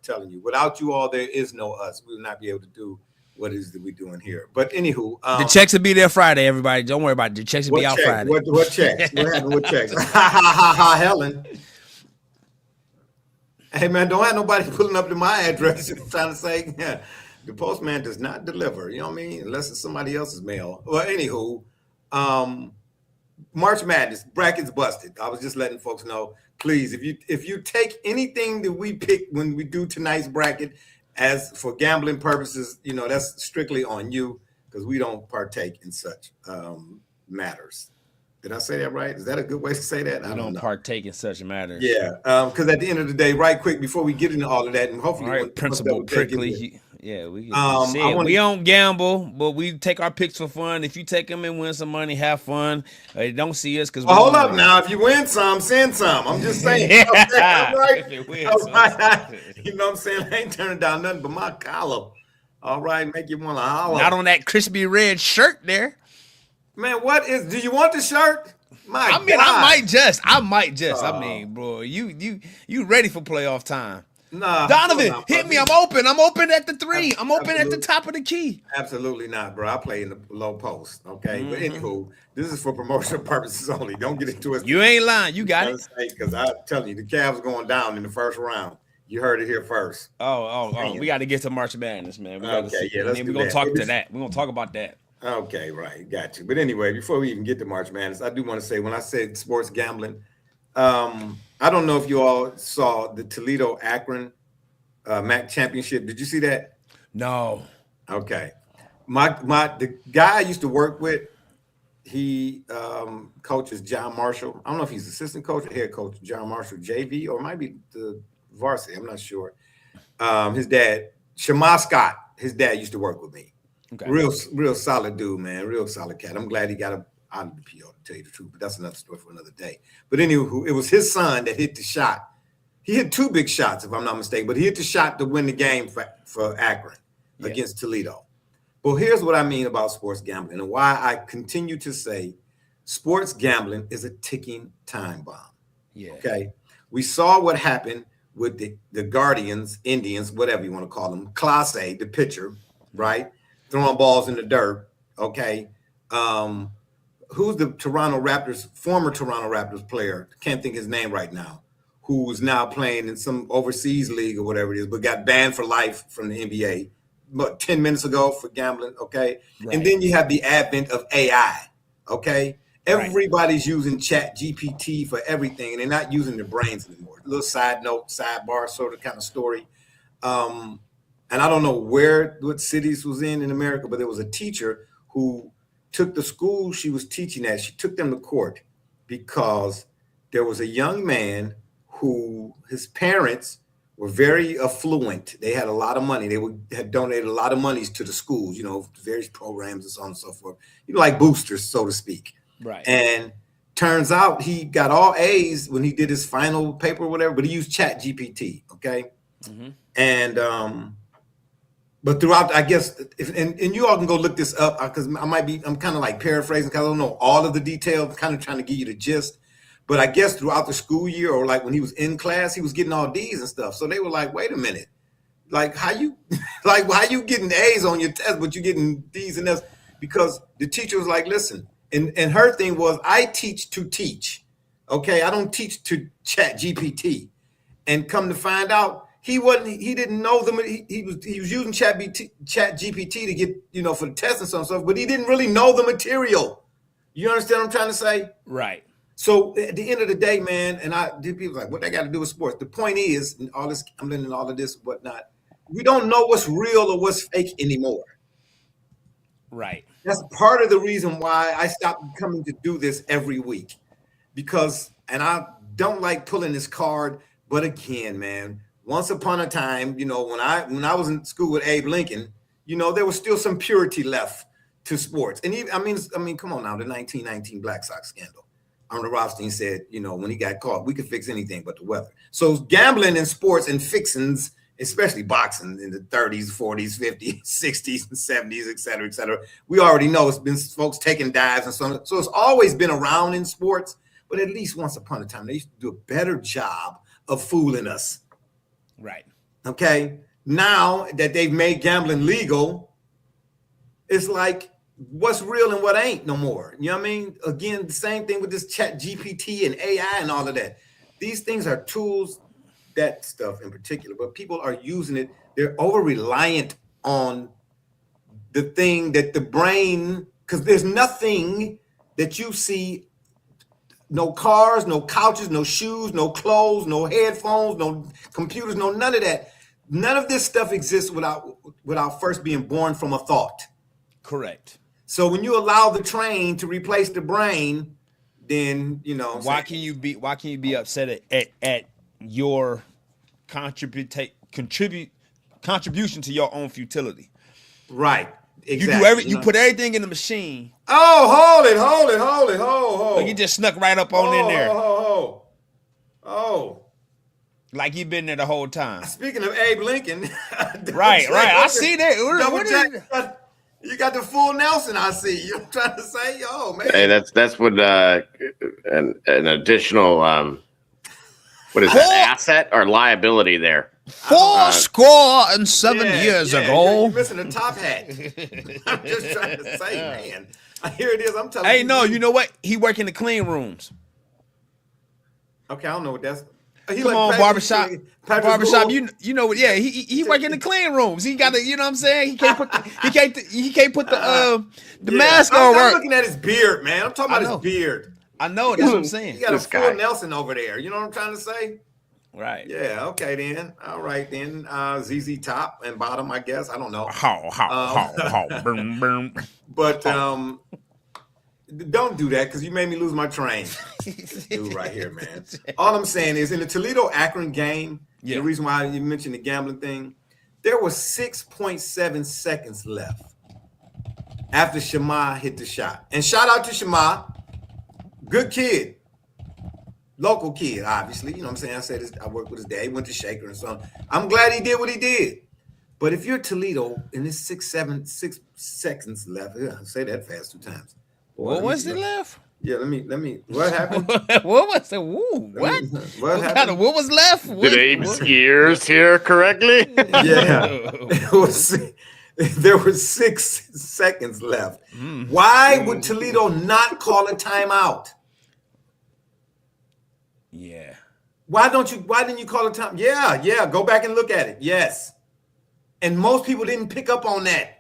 telling you, without you all, there is no us. We will not be able to do what it is that we're doing here. But anywho, The checks will be there Friday, everybody. Don't worry about it. The checks will be what out checks? Friday. What checks? What happened with checks? Ha ha ha ha, Helen. Hey man, don't have nobody pulling up to my address and trying to say, yeah, the postman does not deliver. You know what I mean? Unless it's somebody else's mail. Well, anywho, um, March Madness brackets busted. I was just letting folks know. Please, if you take anything that we pick when we do tonight's bracket as for gambling purposes, that's strictly on you because we don't partake in such matters. Did I say that right? Is that a good way to say that? I We don't don't know. partake in such matters. Yeah, because at the end of the day, right quick before we get into all of that, and All hopefully right, once double Principal J get Prickly. here, Yeah, we I said want we to. don't gamble, but we take our picks for fun. If you take them and win some money, have fun. Don't see us because Well, we hold don't up win. now. If you win some, send some. I'm just saying. Okay, all Yeah, right, if it all wins, right. You know what I'm saying? I ain't turning down nothing but my collar. All right, make you want to not holler, on that crispy red shirt there. man. What is? Do you want the shirt? My I mean, God. I might just. I Uh, mean, bro, you ready for playoff time? nah, sure Donovan, not, hit brother. me. I'm open. I'm open at the three. I'm open at the Absolutely. top of the key. Absolutely not, bro. I play in the low post. Okay. But Hmm. anywho, this is for promotional purposes only. Don't get it twisted. You ain't lying. You I'm got trying it. to say, because I'm telling you, the Cavs going down in the first round. You heard it here first. Oh. We Man. got to get to March Madness, man. We got to Okay, see, yeah, and let's then do we're gonna that. talk to that. We're gonna talk about that. Okay, right. Got you. But anyway, before we even get to March Madness, I do want to say when I said sports gambling, I don't know if you all saw the Toledo Akron MAC championship. Did you see that? No. Okay. The guy I used to work with, he coaches John Marshall. I don't know if he's assistant coach or head coach, John Marshall JV, or it might be the varsity. I'm not sure. His dad, Shema Scott, his dad used to work with me. Okay. Real solid dude, man. Real solid cat. I'm glad he got out of the PO to tell you the truth, but that's another story for another day. But anyway, it was his son that hit the shot. He hit two big shots, if I'm not mistaken, but he hit the shot to win the game for Akron Yeah. against Toledo. Well, here's what I mean about sports gambling and why I continue to say sports gambling is a ticking time bomb. Yeah. Okay. We saw what happened with the Guardians, Indians, whatever you want to call them, Class A, the pitcher, right? Throwing balls in the dirt. Okay. Who's the Toronto Raptors, former Toronto Raptors player? Can't think his name right now, who is now playing in some overseas league or whatever it is, but got banned for life from the NBA about 10 minutes ago for gambling. Okay. And Right. then you have the advent of AI. Okay. Right. Everybody's using Chat GPT for everything, and they're not using their brains anymore. A little side note, sidebar sort of kind of story. Um, and I don't know what cities was in America, but there was a teacher who took the school she was teaching at. She took them to court because there was a young man who his parents were very affluent. They had a lot of money. Had donated a lot of monies to the schools, various programs and so on and so forth. Like boosters, so to speak. Right. And turns out he got all A's when he did his final paper or whatever, but he used Chat GPT. Okay. Mm-hmm. And but throughout, I guess, and you all can go look this up because I'm kind of like paraphrasing because I don't know all of the details, kind of trying to give you the gist. But I guess throughout the school year or like when he was in class, he was getting all D's and stuff. So they were like, wait a minute, like how you getting A's on your test, but you getting D's and F's? Because the teacher was like, listen, and her thing was, I teach to teach. Okay, I don't teach to Chat GPT. And come to find out, he didn't know them. He was using Chat GPT to get, for the test and some stuff, but he didn't really know the material. You understand what I'm trying to say? Right. So at the end of the day, man, and people like, what they got to do with sports? The point is, and all this, I'm learning all of this, whatnot. We don't know what's real or what's fake anymore. Right. That's part of the reason why I stopped coming to do this every week, because, and I don't like pulling this card, but again, man, once upon a time, when I was in school with Abe Lincoln, there was still some purity left to sports. And even, I mean, come on now, the 1919 Black Sox scandal. Arnold Rothstein said, when he got caught, we could fix anything but the weather. So gambling in sports and fixings, especially boxing in the 30s, 40s, 50s, 60s, and 70s, et cetera, we already know it's been folks taking dives and so on. So it's always been around in sports, but at least once upon a time, they used to do a better job of fooling us. Right. Okay, now that they've made gambling legal, it's like what's real and what ain't no more. You know what I mean? Again, the same thing with this Chat GPT and AI and all of that. These things are tools, that stuff in particular, but people are using it. They're over reliant on the thing that the brain, because there's nothing that you see, no cars, no couches, no shoes, no clothes, no headphones, no computers, no none of that. None of this stuff exists without first being born from a thought. Correct. So when you allow the train to replace the brain, then why can you be upset at your contribution to your own futility? Right. Exactly. You put everything in the machine. Oh, hold it. Like you just snuck right up on in there. Oh. Like you've been there the whole time. Speaking of Abe Lincoln. right. I see that. You got the full Nelson, I see. You're trying to say, oh man. Hey, that's what an additional what is that, asset or liability there? 47 years ago. You're missing a top hat. I'm just trying to say, man. Here it is. I'm telling you. Hey, no, you know what? He work in the clean rooms. Okay, I don't know what that's. Come on, barbershop. You know what? Yeah, he work in the clean rooms. He got to, you know what I'm saying? He can't put the mask on. I'm looking at his beard, man. I'm talking about his beard. I know. That's what I'm saying. You got a full Nelson over there. You know what I'm trying to say? Right. Yeah. Okay. Then. All right. Then. ZZ top and bottom. I guess. I don't know. But don't do that because you made me lose my train. Dude, right here, man. All I'm saying is in the Toledo Akron game. The reason why you mentioned the gambling thing, there was 6.7 seconds left after Shema hit the shot. And shout out to Shema, good kid. Local kid, obviously. You know what I'm saying? I worked with his dad. He went to Shaker and so on. I'm glad he did what he did. But if you're Toledo and there's 6 seconds left, say that fast 2 times. What was it left? Yeah, let me. What happened? What was it? What? What happened? What was left? Did Abe's ears hear correctly? Yeah. There were 6 seconds left. Why would Toledo not call a timeout? Yeah. Why didn't you call a time? Yeah. Go back and look at it. Yes. And most people didn't pick up on that.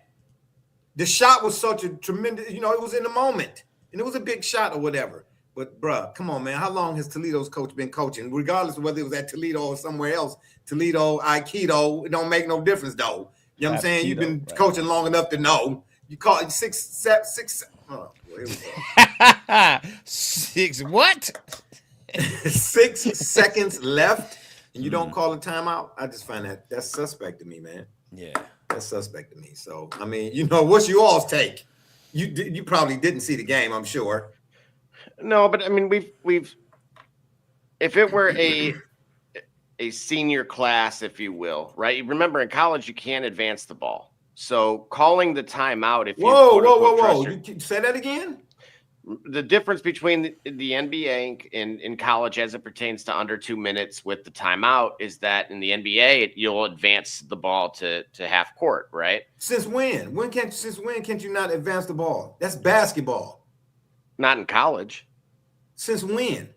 The shot was such a tremendous, it was in the moment. And it was a big shot or whatever. But, bruh, come on, man. How long has Toledo's coach been coaching? Regardless of whether it was at Toledo or somewhere else, Toledo, Aikido, it don't make no difference, though. You know what I'm saying? You've been coaching long enough to know. You call it 6. Oh, here we go. 6 what? 6 seconds left, and you don't call a timeout. I just find that's suspect to me, man. Yeah, that's suspect to me. So, I mean, what's you all's take? You probably didn't see the game, I'm sure. No, but I mean, we've if it were a senior class, if you will, right? Remember, in college, you can't advance the ball. So calling the timeout, if whoa, you say that again? The difference between the NBA and in college as it pertains to under 2 minutes with the timeout is that in the NBA, you'll advance the ball to half court, right? Since when? Since when can't you not advance the ball? That's basketball. Not in college. Since when?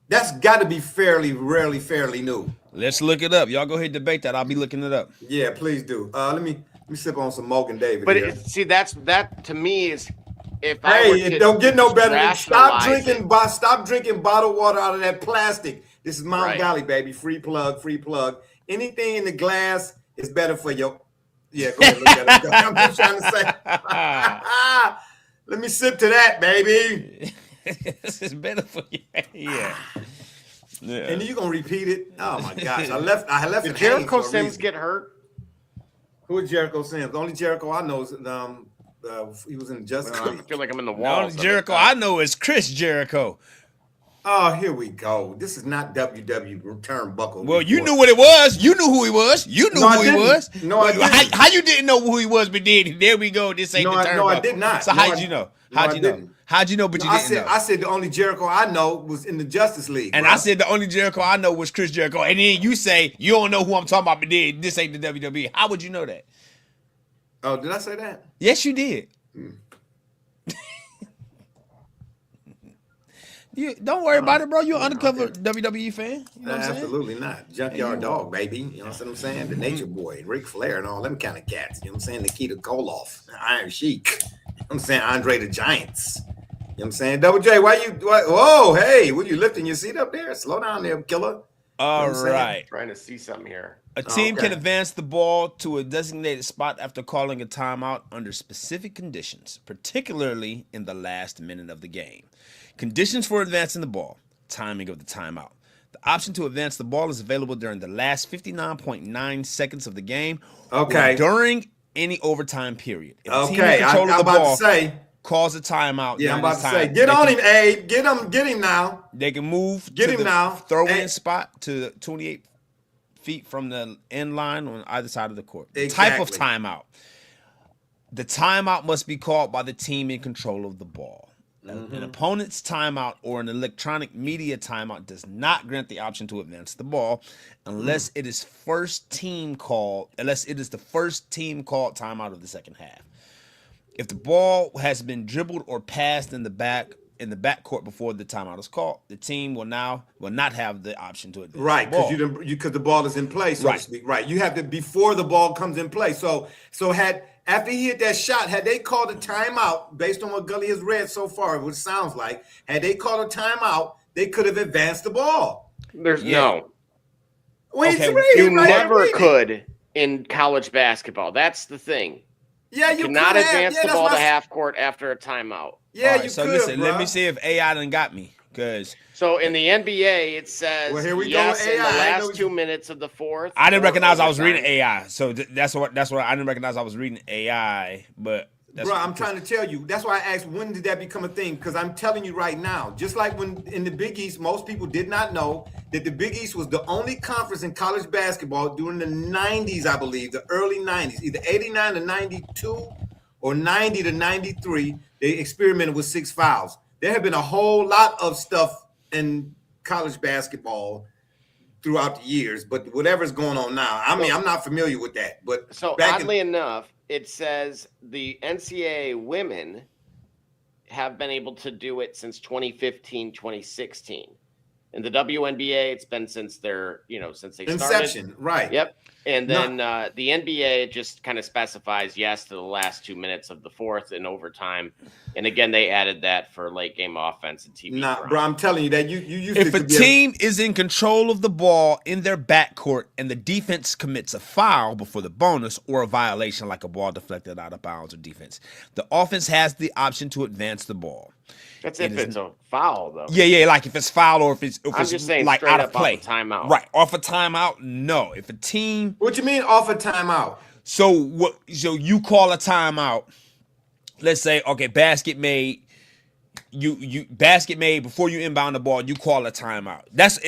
That's got to be fairly new. Let's look it up. Y'all go ahead and debate that. I'll be looking it up. Yeah, please do. Let me sip on some Morgan David. But here. That to me is. It don't get no better. Stop drinking bottled water out of that plastic. This is Mount Valley, baby. Free plug. Anything in the glass is better for your. Yeah, go ahead. Look at it. I'm just trying to say. Let me sip to that, baby. This is better for you. Yeah. And you gonna repeat it? Oh my gosh! I left. Did Jericho Sims get hurt? Who is Jericho Sims? The only Jericho I know is he was in Justice League. I feel like I'm in the wall. The only Jericho I know is Chris Jericho. Oh, here we go. This is not WW turnbuckle. Well, you knew what it was. You knew who he was. You knew who he was. No, I didn't. How you didn't know who he was, but did? There we go. This ain't the turnbuckle. No, I did not. So how did you know? No, How'd I you know? didn't. How'd you know? But No, you didn't know. I said the only Jericho I know was in the Justice League. And bro. I said the only Jericho I know was Chris Jericho. And then you say you don't know who I'm talking about, but then this ain't the WWE. How would you know that? Oh, did I say that? Yes, you did. You don't worry about it, bro. You're an undercover WWE fan. You know what I'm saying? Absolutely not. Junkyard Dog, baby. You know what I'm saying? The Nature Boy, Ric Flair, and all them kind of cats. You know what I'm saying? Nikita Koloff, Iron Sheik. You know what I'm saying? Andre the Giants. You know what I'm saying? Double J, whoa, hey, what you lifting your seat up there? Slow down there, killer. All right. Trying to see something here. A team okay. can advance the ball to a designated spot after calling a timeout under specific conditions, particularly in the last minute of the game. Conditions for advancing the ball. Timing of the timeout. The option to advance the ball is available during the last 59.9 seconds of the game Okay. or during any overtime period. If the team Okay, in control I'm of the about ball to say. calls a timeout. Yeah, I'm during about this to time, say. Get they on can- him, Abe. Get him now. They can move Get to him the now. throw-in Hey. spot to 28 feet from the end line on either side of the court. The type of Exactly. timeout. The timeout must be called by the team in control of the ball. An opponent's timeout or an electronic media timeout does not grant the option to advance the ball unless it is the first team called timeout of the second half. If the ball has been dribbled or passed in the backcourt before the timeout is called, the team will not have the option to advance Right, the ball. because the ball is in play, so Right. to speak. Right. You have to before the ball comes in play. So after he hit that shot, had they called a timeout based on what Gully has read so far, which sounds like, had they called a timeout, they could have advanced the ball. There's Yeah. no. Wait, Okay, read You it right never there, read it. could in college basketball. That's the thing. Yeah, You you cannot could have. advance Yeah, the that's ball to my- half court after a timeout. Yeah, All right, you so could. listen, let bruh. me see if AI done got me. Because So in the NBA, it says Well, here we go yes with in the AI. I know last 2 minutes of the fourth. I didn't or recognize I was overtime. reading AI. So that's what I didn't recognize I was reading AI. But that's Bro, I'm trying to tell you. That's why I asked, when did that become a thing? Because I'm telling you right now, just like when in the Big East, most people did not know that the Big East was the only conference in college basketball during the 90s, I believe, the early 90s, either 89 to 92 or 90 to 93. They experimented with 6 fouls. There have been a whole lot of stuff in college basketball throughout the years, but whatever's going on now, I mean, I'm not familiar with that. But So back oddly enough, it says the NCAA women have been able to do it since 2015, 2016. In the WNBA, it's been since since they started. inception, right? Yep. And then the NBA just kind of specifies yes to the last 2 minutes of the fourth in overtime. And again, they added that for late game offense and TV. Nah, ground. bro, I'm telling you that you used if to a be team is in control of the ball in their backcourt and the defense commits a foul before the bonus or a violation like a ball deflected out of bounds or defense, the offense has the option to advance the ball. That's if it's a foul, though. Yeah, like if it's foul or if it's I'm just saying like straight out up of play. off a timeout. Right, off a timeout, no. If a team What you mean off a timeout? So you call a timeout. Let's say, okay, basket made. You basket made before you inbound the ball. You call a timeout.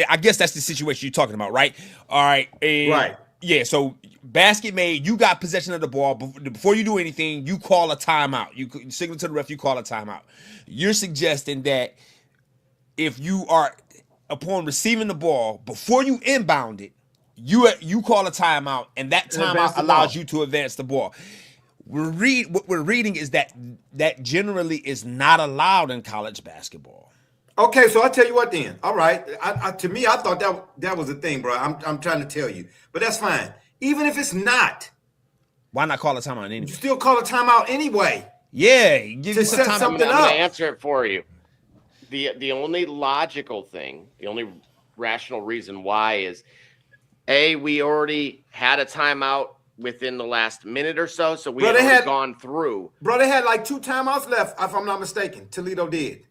I guess that's the situation you're talking about, right? All right, Right. Yeah. So basket made. You got possession of the ball before you do anything. You call a timeout. You signal to the ref. You call a timeout. You're suggesting that if you are upon receiving the ball before you inbound it, you call a timeout, and that And advance timeout the allows ball. you to advance the ball. What we're reading is that generally is not allowed in college basketball. Okay, so I'll tell you what then. All right. To me, I thought that was a thing, bro. I'm trying to tell you. But that's fine. Even if it's not, Why not call a timeout you anyway? still call a timeout anyway. Yeah, give you To some set time. something I'm going up. to answer it for you. The only logical thing, the only rational reason why is, we already had a timeout within the last minute or so, so we Bro, had they already had- gone through. Bro, they had like 2 timeouts left, if I'm not mistaken. Toledo did.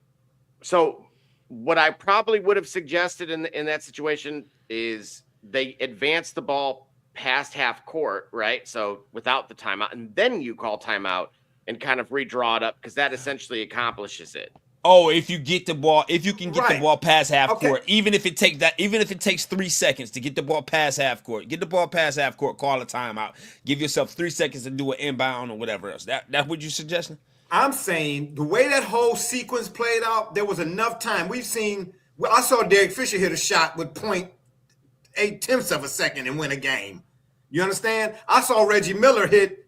So what I probably would have suggested in that situation is they advance the ball past half court, right? So without the timeout, and then you call timeout and kind of redraw it up, because that essentially accomplishes it. Oh, if you get the ball, if you can get the Right. ball past half Okay. court, even if it takes 3 seconds to get the ball past half court, call a timeout. Give yourself 3 seconds to do an inbound or whatever else. That's what you're suggesting? I'm saying the way that whole sequence played out, there was enough time. We've seen. Well, I saw Derek Fisher hit a shot with 0.8 of a second and win a game. You understand? I saw Reggie Miller hit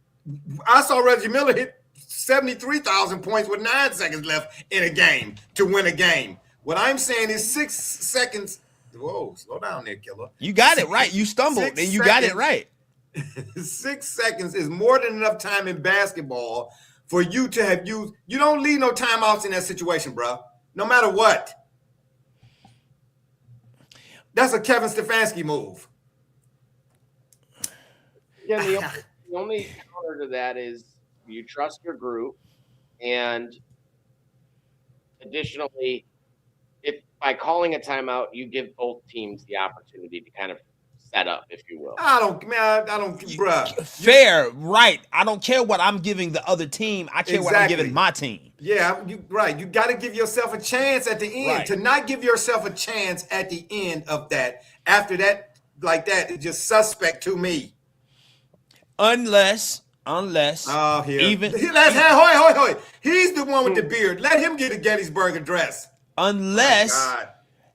73,000 points with 9 seconds left in a game to win a game. What I'm saying is 6 seconds. Whoa, slow down there, killer. You got it right. You stumbled and you got it right. 6 seconds is more than enough time in basketball for you to have used. You don't leave no timeouts in that situation, bro. No matter what. That's a Kevin Stefanski move. Yeah, the only counter to that is you trust your group, and additionally, if by calling a timeout, you give both teams the opportunity to kind of set up, if you will. I don't, bruh. Fair, right. I don't care what I'm giving the other team. I care what I'm Exactly. giving my team. Yeah, right. You got to give yourself a chance at the end. Right. To not give yourself a chance at the end of that, after that, like that, is just suspect to me. Unless Here. even Hoy. He's the one with the beard. Let him get a Gettysburg Address. unless God.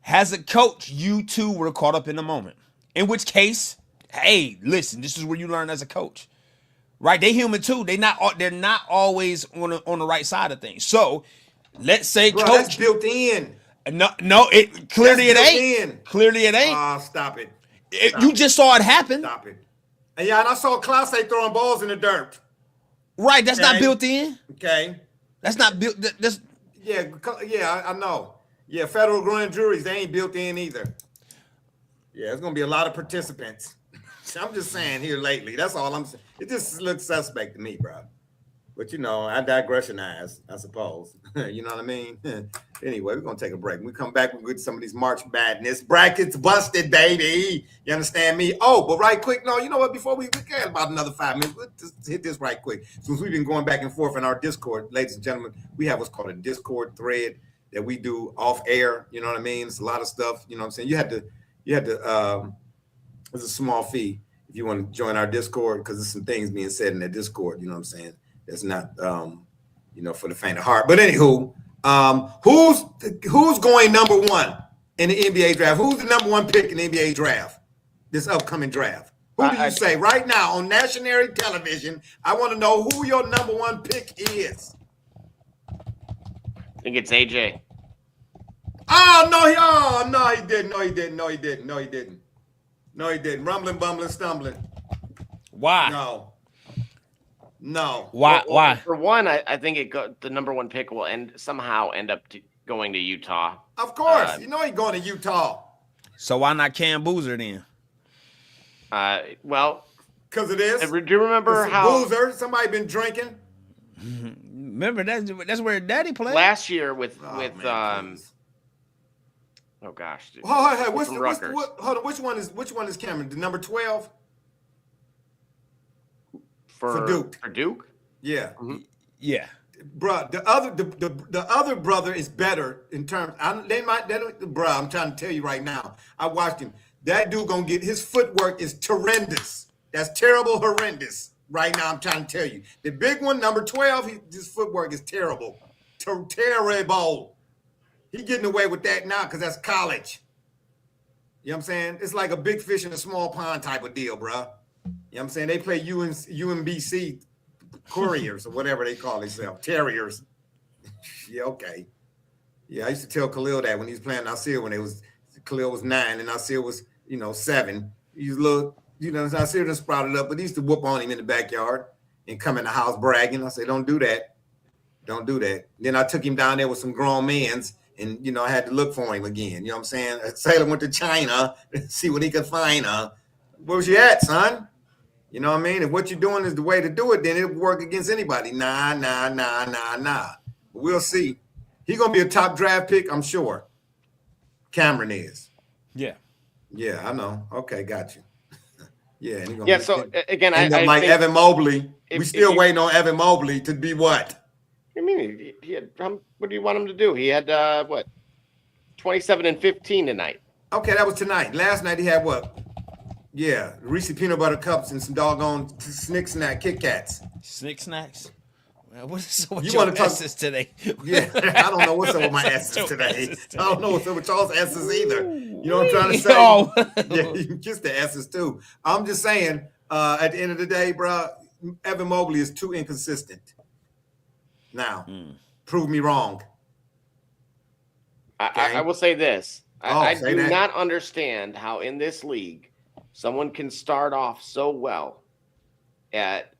as a coach, you two were caught up in the moment. In which case, hey, listen, this is where you learn as a coach. Right? They human too. They're not always on the right side of things. So let's say Bro, coach that's built in. No, it clearly That's it built ain't. in. Clearly it ain't. Stop it. You just saw it happen. Stop it. And yeah, and I saw Klaus throwing balls in the dirt. Right, that's not Okay. built in. Okay. That's not built. That's Yeah, I know. Yeah, federal grand juries, they ain't built in either. Yeah, it's gonna be a lot of participants. I'm just saying here lately. That's all I'm saying. It just looks suspect to me, bro. But I digressionize, I suppose. You know what I mean? Anyway, we're gonna take a break. When we come back, we'll get some of these March Madness brackets busted, baby. You understand me? Oh, but right quick, no, you know what? Before we get about another 5 minutes, let's just hit this right quick. Since we've been going back and forth in our Discord, ladies and gentlemen, we have what's called a Discord thread that we do off air. You know what I mean? It's a lot of stuff. You know what I'm saying? You had to. There's a small fee if you want to join our Discord because there's some things being said in that Discord. You know what I'm saying? That's not, for the faint of heart. But anywho, who's going number one in the NBA draft? Who's the number one pick in the NBA draft? This upcoming draft. Who do you say right now on national television? I want to know who your number one pick is. I think it's AJ. No, he didn't. Rumbling, bumbling, stumbling. why. No. Why? For one, I think the number one pick will somehow end up going to Utah. Of course. He's going to Utah. So why not Cam Boozer then? Well, Because it is. do you remember It's a how boozer, somebody been drinking. Remember that's where Daddy played. last year with please. oh gosh, dude. Hold on, which one is Cameron? The number 12? For Duke. For Duke? Yeah. Mhm. Yeah. Bruh, the other brother is better in terms. I'm trying to tell you right now. I watched him. That dude gonna get his footwork is horrendous. That's terrible, horrendous. Right now, I'm trying to tell you. The big one, number 12, his footwork is terrible. Terrible. He getting away with that now because that's college. You know what I'm saying? It's like a big fish in a small pond type of deal, bruh. You know what I'm saying? They play UMBC Couriers or whatever they call themselves. Terriers. Yeah, okay. Yeah, I used to tell Khalil that when he was playing Nasir Khalil was 9 and Nasir was, 7. He was a little, Nasir just sprouted up, but he used to whoop on him in the backyard and come in the house bragging. I said, don't do that. Don't do that. Then I took him down there with some grown men's and, I had to look for him again. You know what I'm saying? Sailor went to China to see what he could find. Where was you at, son? You know what I mean? If what you're doing is the way to do it, then it'll work against anybody. Nah. But we'll see. He's going to be a top draft pick, I'm sure. Cameron is. Yeah. Yeah, I know. Okay, got you. Yeah. And Yeah. So again, I like think, Evan Mobley. We if still you- waiting on Evan Mobley to be what? I mean, he had. What do you want him to do? He had 27 and 15 tonight. Okay, that was tonight. Last night he had what? Yeah, Reese's peanut butter cups and some doggone Snick Snack Kit Kats. Snick snacks. What's up with You your wanna talk- S's today? Yeah, I don't know what's up with my S's Your today. S's I don't know what's up with y'all's S's either. You know what I'm trying to say? Oh. Yeah, you can kiss the S's too. I'm just saying, at the end of the day, bro, Evan Mobley is too inconsistent. Now, prove me wrong. I will say this. I say do that. not understand how in this league someone can start off so well at,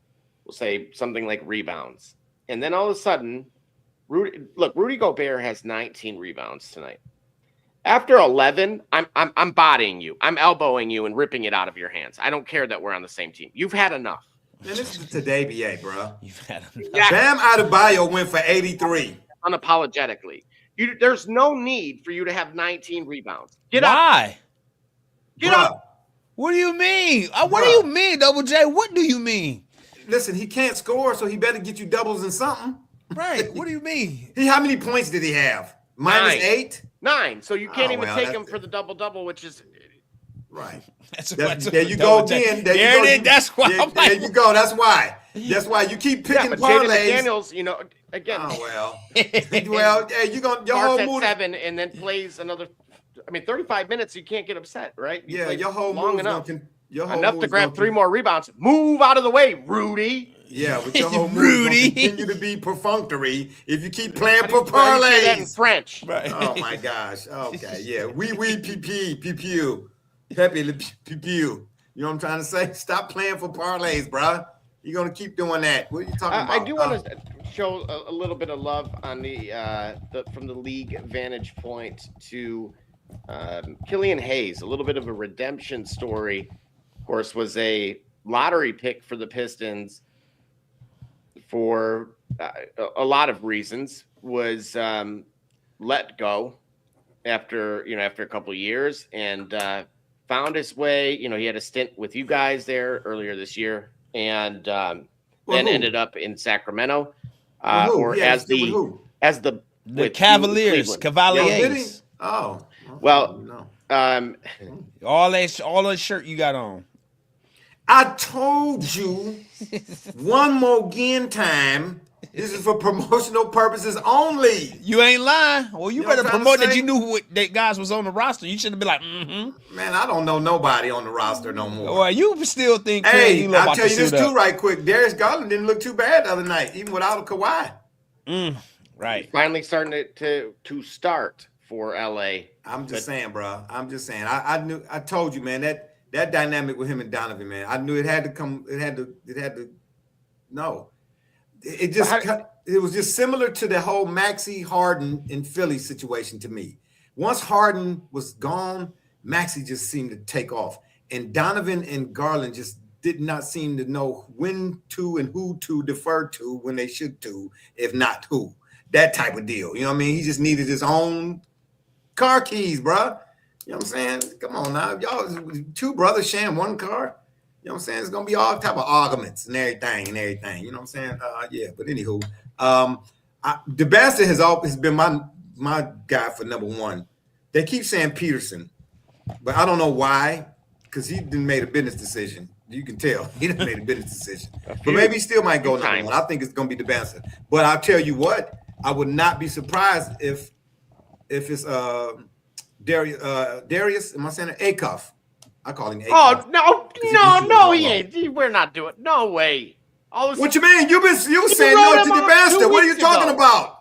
we'll say, something like rebounds. And then all of a sudden, Rudy Gobert has 19 rebounds tonight. After 11, I'm bodying you. I'm elbowing you and ripping it out of your hands. I don't care that we're on the same team. You've had enough. Man, this is today, BA, bro. You've had enough. Yeah. Bam Adebayo went for 83. Unapologetically. There's no need for you to have 19 rebounds. Get up. Why? Get Bruh, up. What do you mean? What do Bruh. you mean, Double J? What do you mean? Listen, he can't score, so he better get you doubles and something. Right. What do you mean? How many points did he have? -8? 9. So you can't Oh, even well, take that's- him for the double-double, which is Right. That's There you go again. There you go. it is. That's why There, I'm like, there you go. That's why. That's why you keep picking but Jaden parlays. McDaniels, again, Oh well. Well, hey, you gonna your whole starts at mood. 7 and then plays another. 35 minutes. You can't get upset, right? You Yeah, played your whole long mood enough. enough To grab 3 more rebounds. Move out of the way, Rudy. Yeah, but your whole mood Rudy. gonna continue to be perfunctory if you keep playing How for do you say that in parlays. French? right. Oh my gosh. Okay, yeah. Oui, PP. Pepe le pew. You know what I'm trying to say? Stop playing for parlays, bruh. You're gonna keep doing that. What are you talking about? I do want to show a little bit of love on from the league vantage point to Killian Hayes. A little bit of a redemption story. Of course, was a lottery pick for the Pistons for a lot of reasons. Was let go after a couple of years and found his way. He had a stint with you guys there earlier this year, and then who? ended up in Sacramento, With who? or Yeah, as with who? the The with Cavaliers, Cleveland. Oh, did he? Cavaliers. Oh. Well, no. All that shirt you got on. I told you one more again time. This is for promotional purposes only. You ain't lying. Well, you You know better what I'm promote trying that to you knew that guys was on the roster. You shouldn't have been like, mm-hmm. Man, I don't know nobody on the roster no more. Well, you still think Hey, you I'll tell you this too right quick. Darius Garland didn't look too bad the other night, even without a Kawhi. Right. finally starting to start for LA. I'm just saying, bro. I'm just saying. I told you, man, that dynamic with him and Donovan, man. I knew it had to come. It had to. No, it just it was just similar to the whole Maxey Harden in Philly situation to me. Once Harden was gone, Maxey just seemed to take off, and Donovan and Garland just did not seem to know when to and who to defer to when they should to, if not who. That type of deal. You know what I mean? He just needed his own car keys, bro. You know what I'm saying? Come on now. Y'all, 2 brothers sharing 1 car. You know what I'm saying? It's going to be all type of arguments and everything. You know what I'm saying? Yeah, but anywho. DeBasset has always been my guy for number 1. They keep saying Peterson, but I don't know why, because he didn't made a business decision. You can tell he didn't made a business decision. But maybe he still might go number 1. I think it's going to be DeBasset. But I'll tell you what, I would not be surprised if it's Darius, am I saying it? Acuff. I call him Acuff. Oh no, he ain't. We're not doing. No way. What you mean? You were saying wrote no him to off DeBaster. 2 What are you weeks talking ago. about?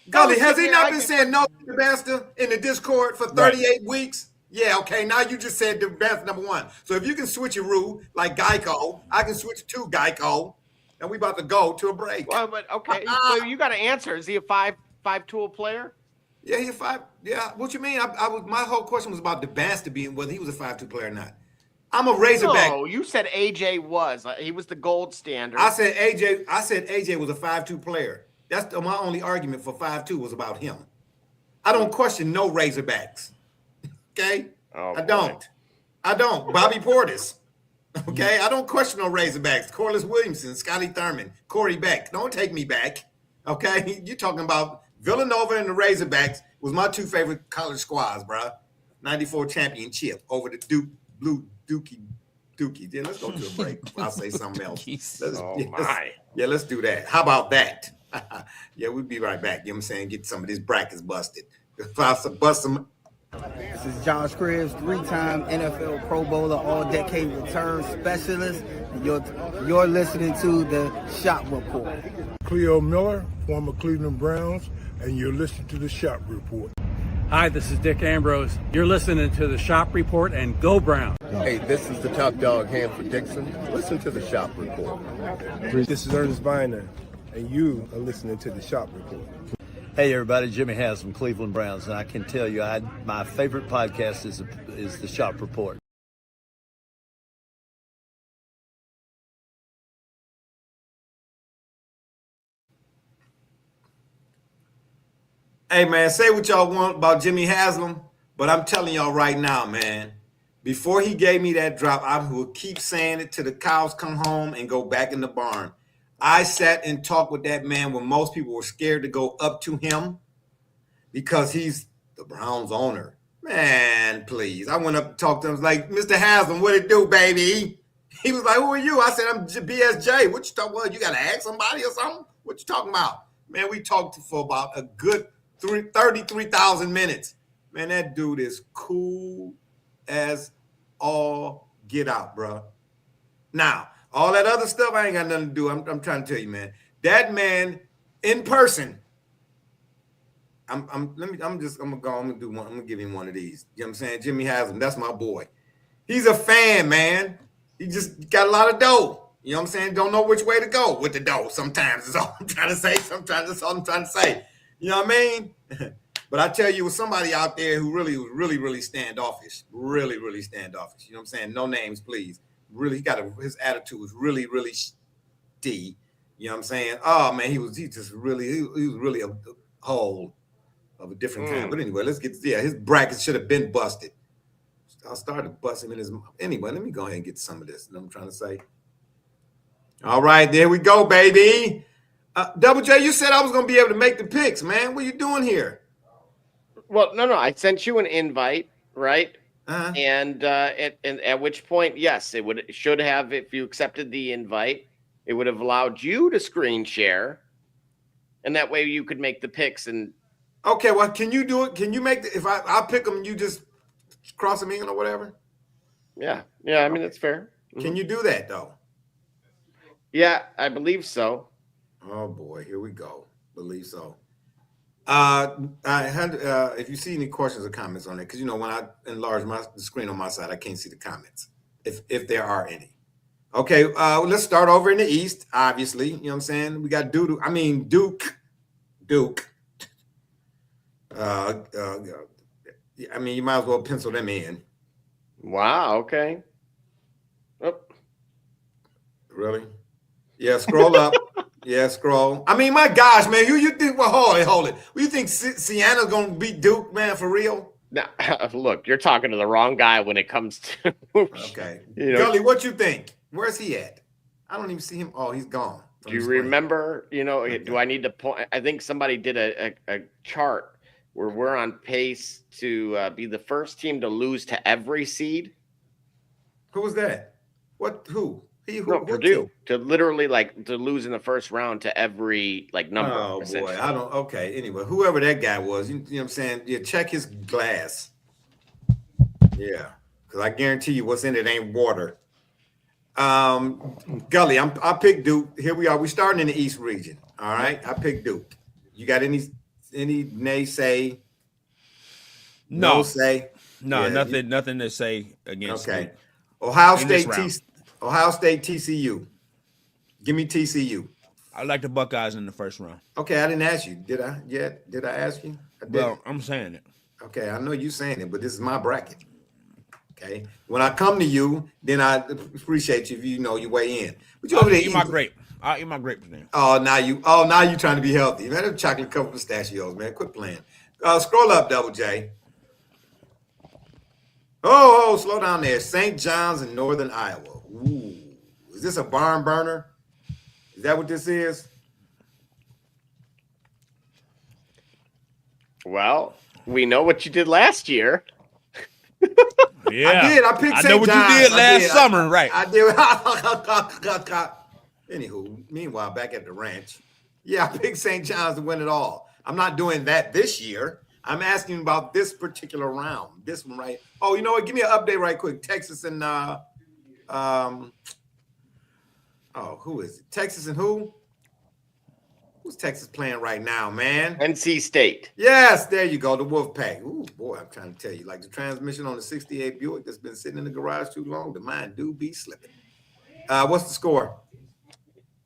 Gully, has he yeah, not I been get- saying no to DeBaster in the Discord for 38 weeks? Yeah, okay. Now you just said DeBaster number 1. So if you can switch your rule like Geico, I can switch to Geico, and we about to go to a break. Well, but okay. So you got to answer. Is he a five-tool player? Yeah, he's 5. Yeah, what you mean? My whole question was about DeBaster being whether he was a 5-2 player or not. I'm a Razorback. No, you said AJ was. He was the gold standard. I said AJ was a 5-2 player. That's my only argument for 5-2 was about him. I don't question no Razorbacks. Okay? Oh, I don't. Bobby Portis. Okay? I don't question no Razorbacks. Corliss Williamson, Scotty Thurman, Corey Beck. Don't take me back. Okay? You're talking about Villanova and the Razorbacks was my 2 favorite college squads, bro. 94 championship over the Blue Dookie. Yeah, let's go to a break. I'll say something else. Dookies. Let's Oh my. let's do that. How about that? Yeah, we'll be right back. You know what I'm saying? Get some of these brackets busted. Bust some. This is Josh Cribbs, 3-time NFL Pro Bowler, all-decade return specialist. And you're listening to the Shop Report. Cleo Miller, former Cleveland Browns, and you're listening to the Shop Report. Hi, this is Dick Ambrose. You're listening to the Shop Report, and go Brown. Hey, this is the top dog, Hanford Dixon. Listen to the Shop Report. This is Ernest Biner, and you are listening to the Shop Report. Hey everybody, Jimmy Haslam, Cleveland Browns, and I can tell you, my favorite podcast is the Shop Report. Hey man, say what y'all want about Jimmy Haslam, but I'm telling y'all right now, man, before he gave me that drop, I will keep saying it till the cows come home and go back in the barn. I sat and talked with that man when most people were scared to go up to him because he's the Browns owner. Man, please. I went up to talk to him. I was like, Mr. Haslam, what it do, baby? He was like, who are you? I said, I'm BSJ. What you talking about? You got to ask somebody or something? What you talking about? Man, we talked for about a good 33,000 minutes. Man, that dude is cool as all get out, bro. Now, all that other stuff, I ain't got nothing to do. I'm trying to tell you, man. That man in person. I'm gonna give him one of these. You know what I'm saying? Jimmy Haslam, that's my boy. He's a fan, man. He just got a lot of dough. You know what I'm saying? Don't know which way to go with the dough. Sometimes is all I'm trying to say. Sometimes that's all I'm trying to say. You know what I mean? But I tell you, with somebody out there who really was really standoffish, really standoffish. You know what I'm saying? No names, please. Really, his attitude was really shitty. You know what I'm saying? Oh man, he was really a whole of a different kind. But anyway, his bracket should have been busted. I started busting in his anyway. Let me go ahead and get some of this. You know what I'm trying to say? All right, there we go, baby. Double J, you said I was gonna be able to make the picks, man. What are you doing here? Well, no, I sent you an invite, right? Uh-huh. And at which point, yes, it should have, if you accepted the invite, it would have allowed you to screen share, and that way you could make the picks. And okay, well, can you do it? Can you make if I'll pick them, you just cross them in or whatever? yeah, I mean that's fair. Can you do that though? Yeah, I believe so. Oh boy, here we go. Believe so. I had if you see any questions or comments on it, because when I enlarge the screen on my side, I can't see the comments if there are any. Okay, let's start over in the East. Obviously, you know what I'm saying. We got Duke. I mean, you might as well pencil them in. Wow. Okay. Oh. Really? Yeah. Scroll up. Yeah, scroll. I mean, my gosh, man, who you think? Well, hold it. What you think Sienna's gonna beat Duke, man, for real? Now, look, you're talking to the wrong guy when it comes to. Okay, Gully, what you think? Where's he at? I don't even see him. Oh, he's gone. Do you remember? Do I need to point? I think somebody did a chart where we're on pace to be the first team to lose to every seed. Who was that? What? Who? Purdue to literally to lose in the first round to every number. Oh boy, I don't. Okay, anyway, whoever that guy was, you know what I'm saying? Yeah, check his glass. Yeah, because I guarantee you, what's in it ain't water. Gully, I picked Duke. Here we are. We starting in the East region. All right, I picked Duke. You got any naysay? No say. No, yeah, nothing to say against. Okay, Duke. Ohio State, TCU. Give me TCU. I like the Buckeyes in the first round. Okay, I didn't ask you. Did I? Did I ask you? Well, I'm saying it. Okay, I know you saying it, but this is my bracket. Okay, when I come to you, then I appreciate you if you weigh in. But you over there eat my grape. I'll eat my grapes then. Now you trying to be healthy. Man, them chocolate covered pistachios, man. Quit playing. Scroll up, Double J. Oh, slow down there. St. John's in northern Iowa. Ooh. Is this a barn burner? Is that what this is? Well, we know what you did last year. Yeah. I did. I picked St. John's. I know what you did last summer, right? I did. Anywho, meanwhile, back at the ranch. Yeah, I picked St. John's to win it all. I'm not doing that this year. I'm asking about this particular round. This one right. Oh, you know what? Give me an update right quick. Texas and who is it? Texas and who? Who's Texas playing right now, man? NC State. Yes, there you go. The Wolfpack. Ooh, boy, I'm trying to tell you, like the transmission on the 68 Buick that's been sitting in the garage too long, the mind do be slipping. What's the score?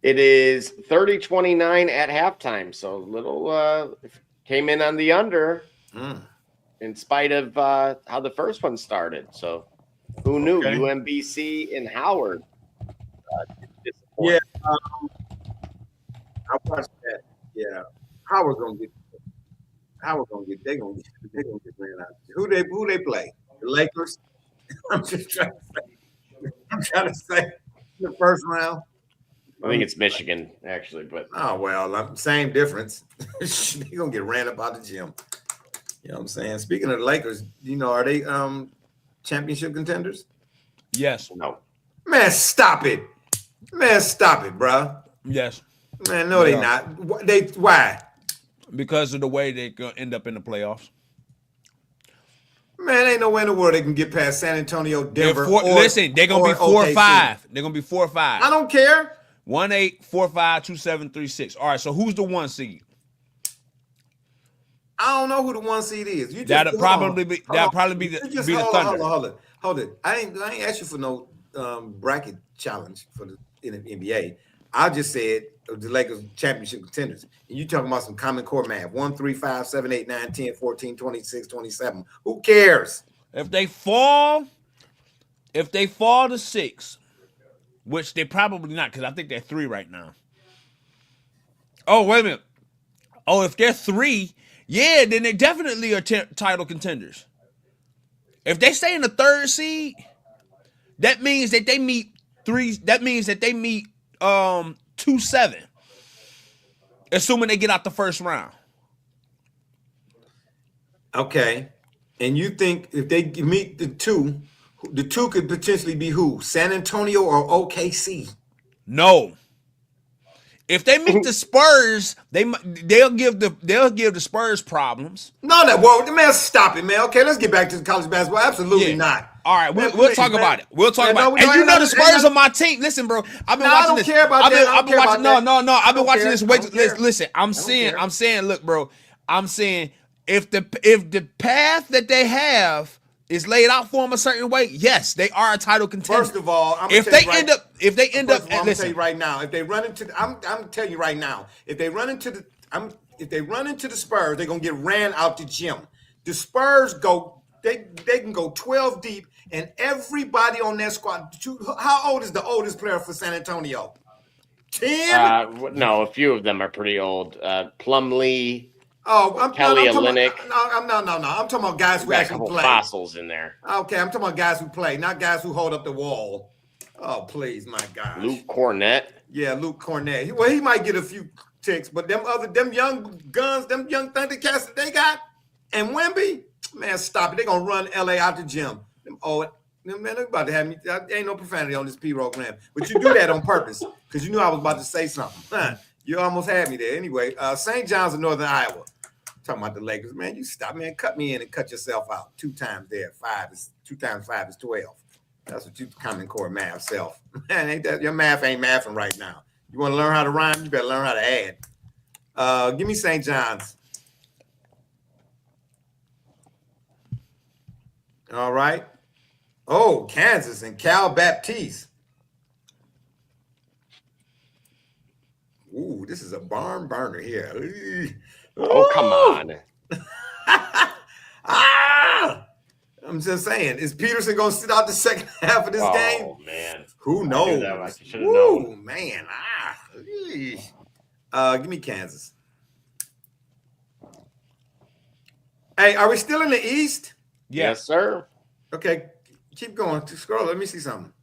It is 30-29 at halftime. So little came in on the under in spite of how the first one started. So who knew? Okay. UMBC and Howard. Yeah, I watched that. Yeah, Howard's gonna get. They're gonna get ran out. Who they play? The Lakers. I'm just trying to say. I'm trying to say the first round. I think it's Michigan, actually, but Oh well, same difference. They're gonna get ran up out the gym. You know what I'm saying? Speaking of the Lakers, are they championship contenders? Yes. no. Man, stop it. Man, stop it, bro. Yes. Man, no, they Yeah. not. Why? Because of the way they gonna end up in the playoffs. Man, ain't nowhere in the world they can get past San Antonio, Denver. Listen, they're gonna be 4-5. OKC. They're gonna be 4-5. I don't care. 1-8, 4-5, 2-7, 3-6. All right, so who's the 1 seed? I don't know who the 1 seed is. You just, That'll hold on. probably be Hold that'll on. probably be You the, just be the hold Thunder. on. Hold it. I ain't asked you for no bracket challenge for the NBA. I just said the Lakers championship contenders. And you talking about some common core math. 1, 3, 5, 7, 8, 9, 10, 14, 26, 27. Who cares? If they fall to 6, which they probably not, because I think they're 3 right now. Oh, wait a minute. Oh, if they're 3, yeah, then they definitely are title contenders. If they stay in the 3rd seed, that means that they meet 2-7. Assuming they get out the first round. Okay. And you think if they meet the two could potentially be who? San Antonio or OKC? No. If they meet the Spurs, they'll give the Spurs problems. No, man, stop it, man. Okay, let's get back to the college basketball. Absolutely not. All right, Man, we'll please, talk man. about it. We'll talk Man, about no, it. And no, you ain't know the nothing- Spurs ain't are my team. Listen, bro, I've been No, I watching don't this. care about I've been, that. I I've been don't care watching. about No. I've been don't watching care. this. I Wait, don't care. listen. I'm saying. Look, bro. I'm saying if the path that they have is laid out for them a certain way, yes, they are a title contender. First of all, I'm if gonna they tell you end up, I'm I'm gonna tell listen. you right now. If they run into, I'm telling you right now. If they run into the Spurs, they're gonna get ran out the gym. The Spurs they can go 12 deep, and everybody on that squad. How old is the oldest player for San Antonio? 10. No, a few of them are pretty old. Plumlee, I'm Kelly talking Olynyk. about, no. I'm talking about guys who got a actually couple play. fossils in there. Okay, I'm talking about guys who play, not guys who hold up the wall. Oh, please, my gosh. Luke Cornett. Yeah, Luke Cornett. He might get a few ticks, but them young guns, them young Thundercats that they got, and Wemby, man, stop it. They're gonna run LA out the gym. Man, they're about to have me. Ain't no profanity on this program, but you do that on purpose because you knew I was about to say something. You almost had me there. Anyway, St. John's of Northern Iowa. Talking about the Lakers, man. You stop, man. Cut me in and cut yourself out. 2 times there. 2 times 5 is 12. That's what you common core math self. Man, ain't that your math ain't mathing right now. You want to learn how to rhyme? You better learn how to add. Give me St. John's. All right. Oh, Kansas and Cal Baptiste. Ooh, this is a barn burner here. Oh, come on. I'm just saying, is Peterson going to sit out the second half of this game? Oh, man. Who I knew knows? that. I should have Ooh, known. man. Give me Kansas. Hey, are we still in the East? Yes, sir. Okay, keep going. Scroll. Let me see something.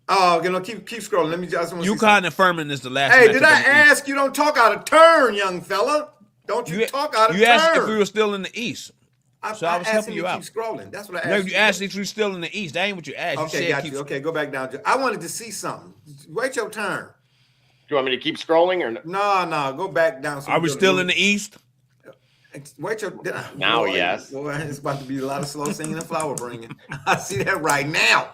Oh, keep scrolling. Let me just. UConn and Furman is the last. Hey, matchup did of I the East. ask you? Don't talk out of turn, young fella. Don't you talk out of turn. You asked if we were still in the East. So I was asked helping him you to out. Keep scrolling. That's what I No, asked. you asked if we were still in the East. That ain't what you asked. Okay, you said got you. Okay, go back down. I wanted to see something. Wait your turn. you want me to keep scrolling or no? No, go back down. Are we still in the East? Wait your Now, boy, yes. Boy, it's about to be a lot of slow singing and flower bringing. I see that right now.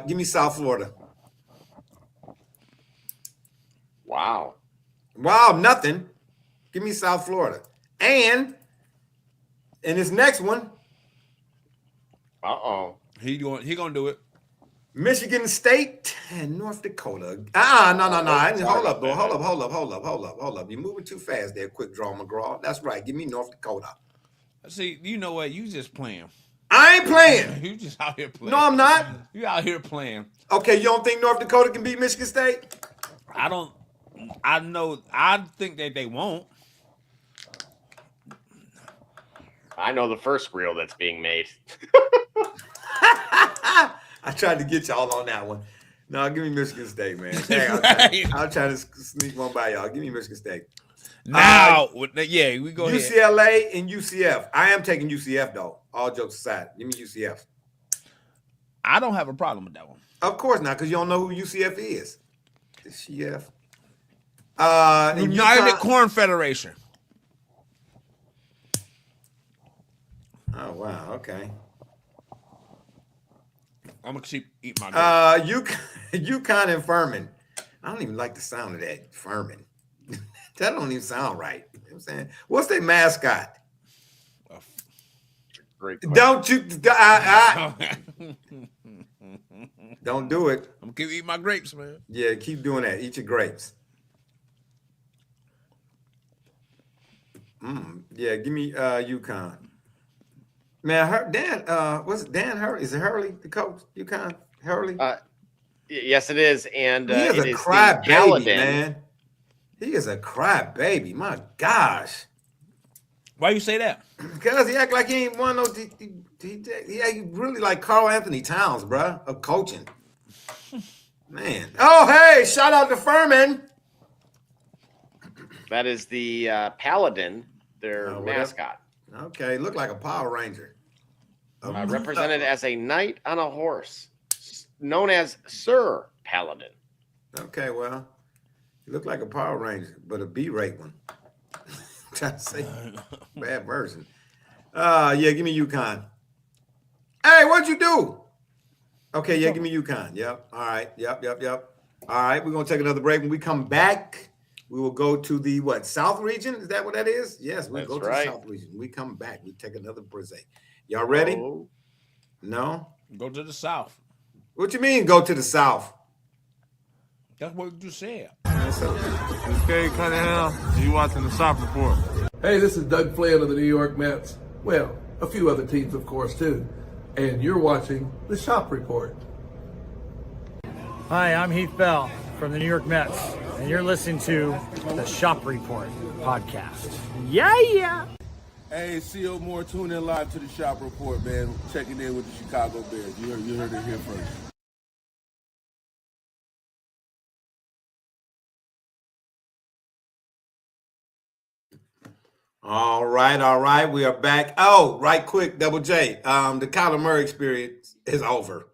Give me South Florida. Wow. Wow, nothing. Give me South Florida. And in this next one, He gonna do it. Michigan State and North Dakota. No. Hold up, though. Hold up. You're moving too fast there, Quick Draw McGraw. That's right. Give me North Dakota. See, you know what? You just playing. I ain't playing. You just out here playing. No, I'm not. You out here playing. Okay, you don't think North Dakota can beat Michigan State? I don't. I know. I think that they won't. I know the first reel that's being made. I tried to get y'all on that one. No, give me Michigan State, man. Right. I'll try to sneak one by y'all. Give me Michigan State. Now, yeah, we go ahead. UCLA and UCF. I am taking UCF, though. All jokes aside. Give me UCF. I don't have a problem with that one. Of course not, because you don't know who UCF is. UCF. And United UConn- Corn Federation. Oh, wow. Okay. I'm going to eat my UConn and Furman. I don't even like the sound of that, Furman. That don't even sound right. You know what I'm saying? What's their mascot? Great question. Don't you don't do it. I'm going to keep eating my grapes, man. Yeah, keep doing that. Eat your grapes. Yeah, give me UConn. Man, what's it, Dan Hurley? Is it Hurley, the coach? UConn? Hurley? Yes, it is. And he is it a is cry the baby, Paladin. man. He is a cry baby. My gosh. Why you say that? Because he act like he ain't won no. He really like Carl Anthony Towns, bruh, of coaching. Man. Oh, hey, shout out to Furman. That is the Paladin, their whatever. mascot. Okay, look like a Power Ranger. Represented as a knight on a horse, known as Sir Paladin. Okay, well, he looked like a Power Ranger, but a B-rate one. Trying to say bad version. Yeah, give me UConn. Hey, what'd you do? Okay, yeah, give me UConn. Yep. All right. Yep. All right, we're gonna take another break. When we come back, we will go to the South region? Is that what that is? Yes, we'll go to the South region. We come back. We take another break. Y'all ready? Oh. No? Go to the South. What you mean go to the South? That's what you said. It's Kerry Cunningham, and you watching the Shop Report. Hey, this is Doug Flynn of the New York Mets. Well, a few other teams, of course, too. And you're watching the Shop Report. Hi, I'm Heath Bell from the New York Mets, and you're listening to the Shop Report podcast. Yeah! Hey, C.O. Moore, tune in live to the Shop Report, man. Checking in with the Chicago Bears. You heard it here first. All right. We are back. Oh, right quick, Double J. The Kyler Murray experience is over.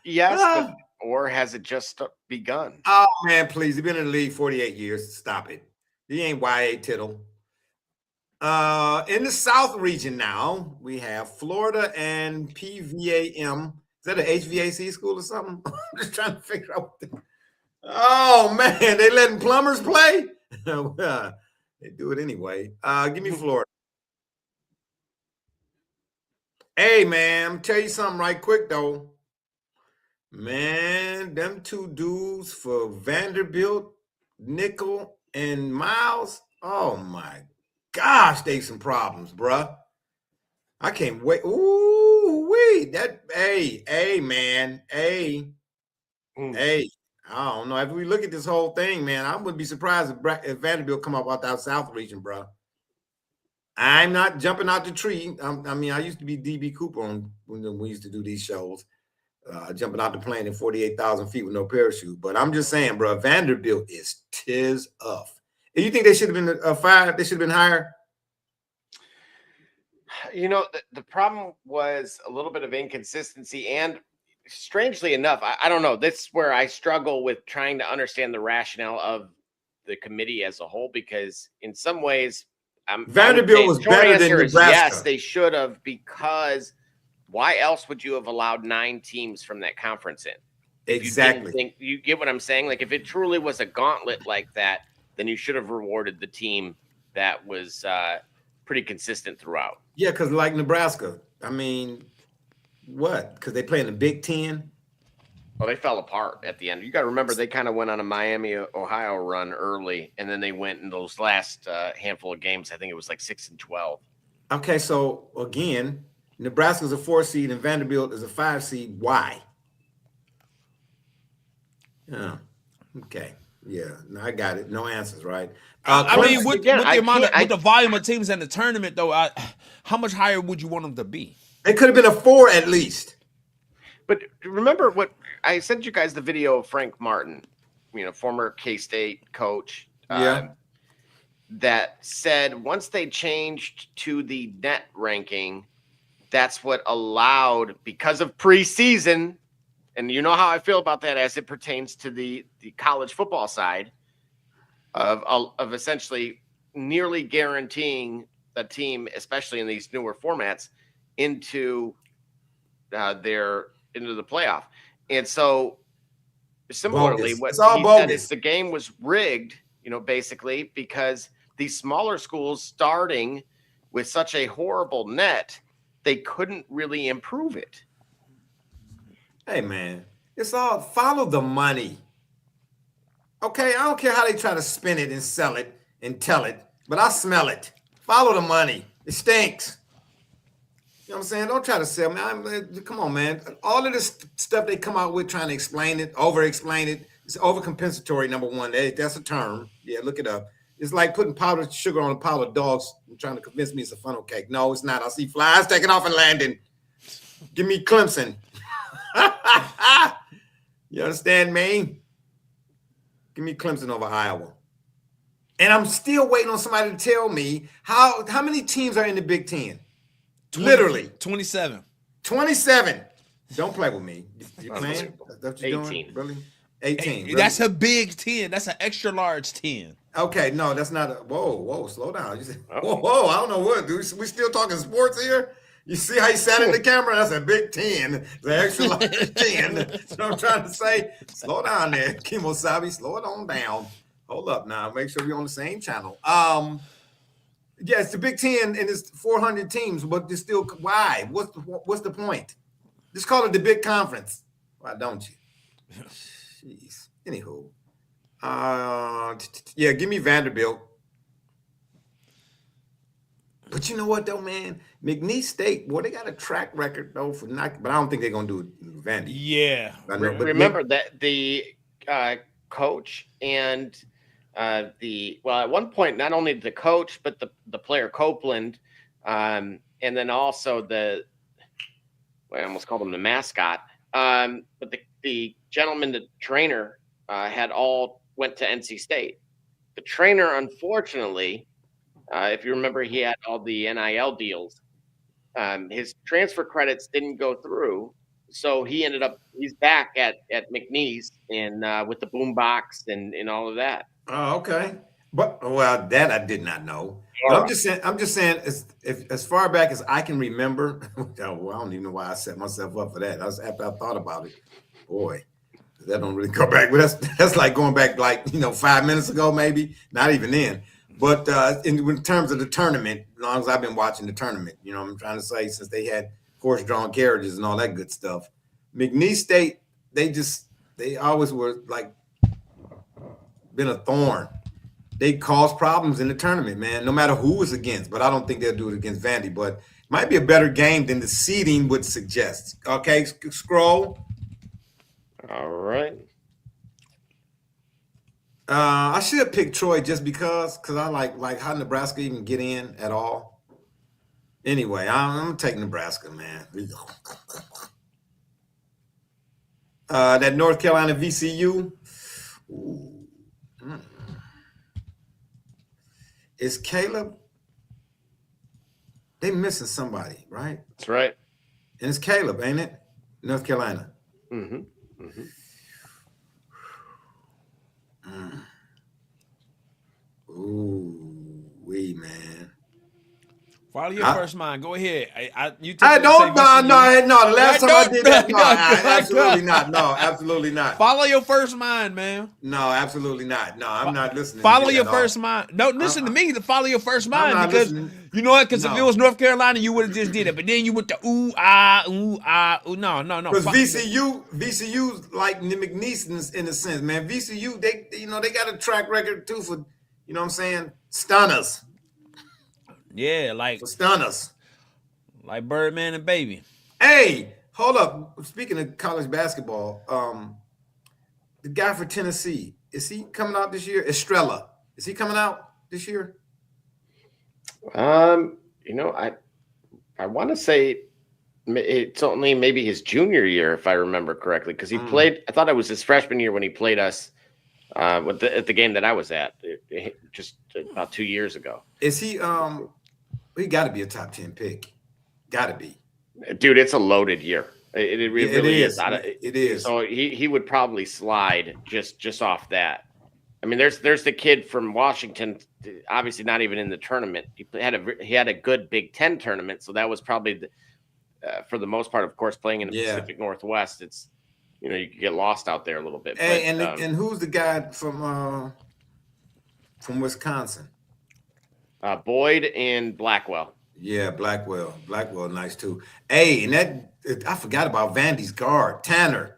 Yes, but, or has it just begun? Oh, man, please. He's been in the league 48 years. Stop it. He ain't Y.A. Tittle. In the South region now, we have Florida and PVAM. Is that an HVAC school or something? I'm just trying to figure out what Oh, man, they letting plumbers play? They do it anyway. Give me Florida. Hey, man, tell you something right quick, though. Man, them two dudes for Vanderbilt, Nickel, and Miles, oh, my gosh, they some problems, bruh. I can't wait. Ooh, wait. Hey, man. Hey. I don't know. If we look at this whole thing, man, I wouldn't be surprised if Vanderbilt come up out that South region, bro. I'm not jumping out the tree. I used to be DB Cooper when we used to do these shows, jumping out the plane at 48,000 feet with no parachute. But I'm just saying, bro, Vanderbilt is tiz up. And you think they should have been fired? They should have been hired? You know, the problem was a little bit of inconsistency, and strangely enough, I don't know. This is where I struggle with trying to understand the rationale of the committee as a whole, because in some ways, Vanderbilt was better than Nebraska. Yes, they should have, because why else would you have allowed 9 teams from that conference in? Exactly. You get what I'm saying? Like, if it truly was a gauntlet like that, then you should have rewarded the team that was pretty consistent throughout. Yeah, because like Nebraska, I mean, what? Because they play in the Big Ten? Well, they fell apart at the end. You got to remember, they kind of went on a Miami, Ohio run early, and then they went in those last handful of games. I think it was like 6-12. Okay, so again, Nebraska's a 4 seed and Vanderbilt is a 5 seed. Why? Yeah. Okay. Yeah. No, I got it. No answers, right? I mean, with the volume of teams in the tournament, though, how much higher would you want them to be? They could have been a 4 at least. But remember what I sent you guys, the video of Frank Martin, former K-State coach. That said, once they changed to the net ranking, that's what allowed, because of preseason, and you know how I feel about that as it pertains to the college football side of essentially nearly guaranteeing the team, especially in these newer formats, into the playoff. And so similarly, bogus. what he said is the game was rigged, basically because these smaller schools, starting with such a horrible net, they couldn't really improve it. Hey, man, it's all follow the money. Okay, I don't care how they try to spin it and sell it and tell it, but I smell it. Follow the money. It stinks. You know what I'm saying? Don't try to sell me. Come on, man. All of this stuff they come out with trying to explain it, over-explain it, it's overcompensatory, number one. That's a term. Yeah, look it up. It's like putting powdered sugar on a pile of dogs and trying to convince me it's a funnel cake. No, it's not. I see flies taking off and landing. Give me Clemson. You understand me? Give me Clemson over Iowa. And I'm still waiting on somebody to tell me how many teams are in the Big Ten? Literally 27. 27. Don't play with me. You playing? That's what you're 18. doing? Really? 18. Really? That's a Big 10. That's an extra large 10. Okay, no, that's not a whoa, slow down. You said, whoa, I don't know what, dude. We still talking sports here? You see how he sat in the camera? That's a Big 10. It's an extra large 10. That's what I'm trying to say. Slow down there, Kimosabi. Slow it on down. Hold up now. Make sure we're on the same channel. Yeah, it's the Big 10 and it's 400 teams, but it's still why? What's the point? Just call it the Big Conference. Why don't you? Jeez. Anywho. Yeah, give me Vanderbilt. But you know what though, man? McNeese State, boy, they got a track record though for not, but I don't think they're gonna do it in Vandy. Yeah. Remember that the coach and at one point, not only the coach, but the player Copeland, and then also I almost called him the mascot. But the gentleman, the trainer, had all went to NC State. The trainer, unfortunately, if you remember, he had all the NIL deals. His transfer credits didn't go through, so he's back at McNeese and with the boombox and all of that. Oh, okay. But that I did not know. But I'm just saying, as far back as I can remember. Well, I don't even know why I set myself up for that. That was after I thought about it. Boy, that don't really go back. But that's like going back 5 minutes ago, maybe. Not even then. But in terms of the tournament, as long as I've been watching the tournament, I'm trying to say, since they had horse-drawn carriages and all that good stuff, McNeese State, they always were been a thorn. They cause problems in the tournament, man, no matter who it's against. But I don't think they'll do it against Vandy. But it might be a better game than the seeding would suggest. Okay, scroll. All right. I should pick Troy just because I like how Nebraska even get in at all. Anyway, I'm gonna take Nebraska, man. That North Carolina VCU. Ooh. Is Caleb? They missing somebody, right? That's right. And it's Caleb, ain't it? North Carolina. Mm-hmm. Mm-hmm. Ooh, wee, man. Follow your first mind. Go ahead. You I say don't. VCU. No. The last time I did that, No, absolutely not. No, absolutely not. Follow your first mind, man. No, absolutely not. No, I'm not listening. Follow to your that first at all. mind. No, listen to me. To follow your first I'm mind not because listening. you know what? Because if No. it was North Carolina, you would have just did it. But then you went to ooh ah. No. Because VCU's like the McNeesons in a sense, man. VCU, they got a track record too for, you know what I'm saying, stunners. Yeah, like For stunners. Like Birdman and Baby. Hey, hold up. Speaking of college basketball, the guy for Tennessee, is he coming out this year? Estrella, is he coming out this year? I want to say it's only maybe his junior year, if I remember correctly, because he played. I thought it was his freshman year when he played us at the game that I was at, just about 2 years ago. Is he? He got to be a top 10 pick. Got to be. Dude, it's a loaded year. It really is. It is. So he would probably slide just off that. I mean, there's the kid from Washington, obviously not even in the tournament. He had a good Big Ten tournament, so that was probably for the most part, of course, playing in the Pacific Northwest. It's you could get lost out there a little bit. Hey, and who's the guy from Wisconsin? Boyd and Blackwell. Yeah, Blackwell, nice too. Hey, and I forgot about Vandy's guard, Tanner.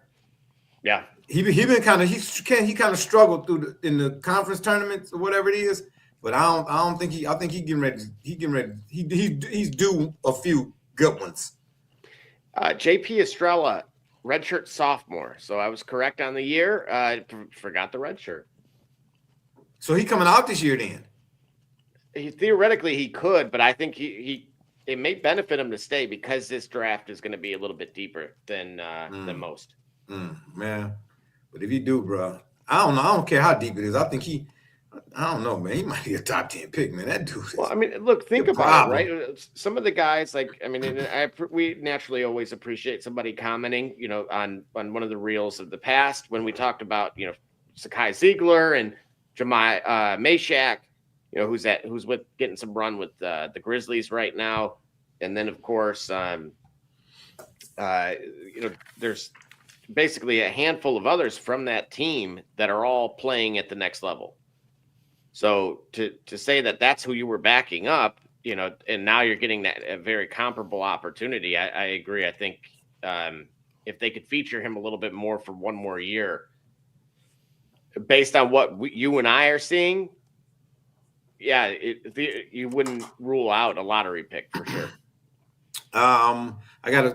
Yeah, he been kind of struggled in the conference tournaments or whatever it is. But I think he getting ready. He's due a few good ones. JP Estrella, redshirt sophomore. So I was correct on the year. Forgot the redshirt. So he coming out this year then. Theoretically, he could, but I think it may benefit him to stay because this draft is going to be a little bit deeper than most. Man, but if you do, bro, I don't care how deep it is. I think I don't know, man. He might be a top 10 pick, man. That dude. Well, I mean, look, think about it, right? Some of the guys, we naturally always appreciate somebody commenting, on one of the reels of the past when we talked about, Sakai Ziegler and Jemai Meshack. Who's getting some run with the Grizzlies right now, and then of course, there's basically a handful of others from that team that are all playing at the next level. So to say that that's who you were backing up, and now you're getting a very comparable opportunity, I agree. I think if they could feature him a little bit more for one more year, based on what you and I are seeing. Yeah, you wouldn't rule out a lottery pick for sure.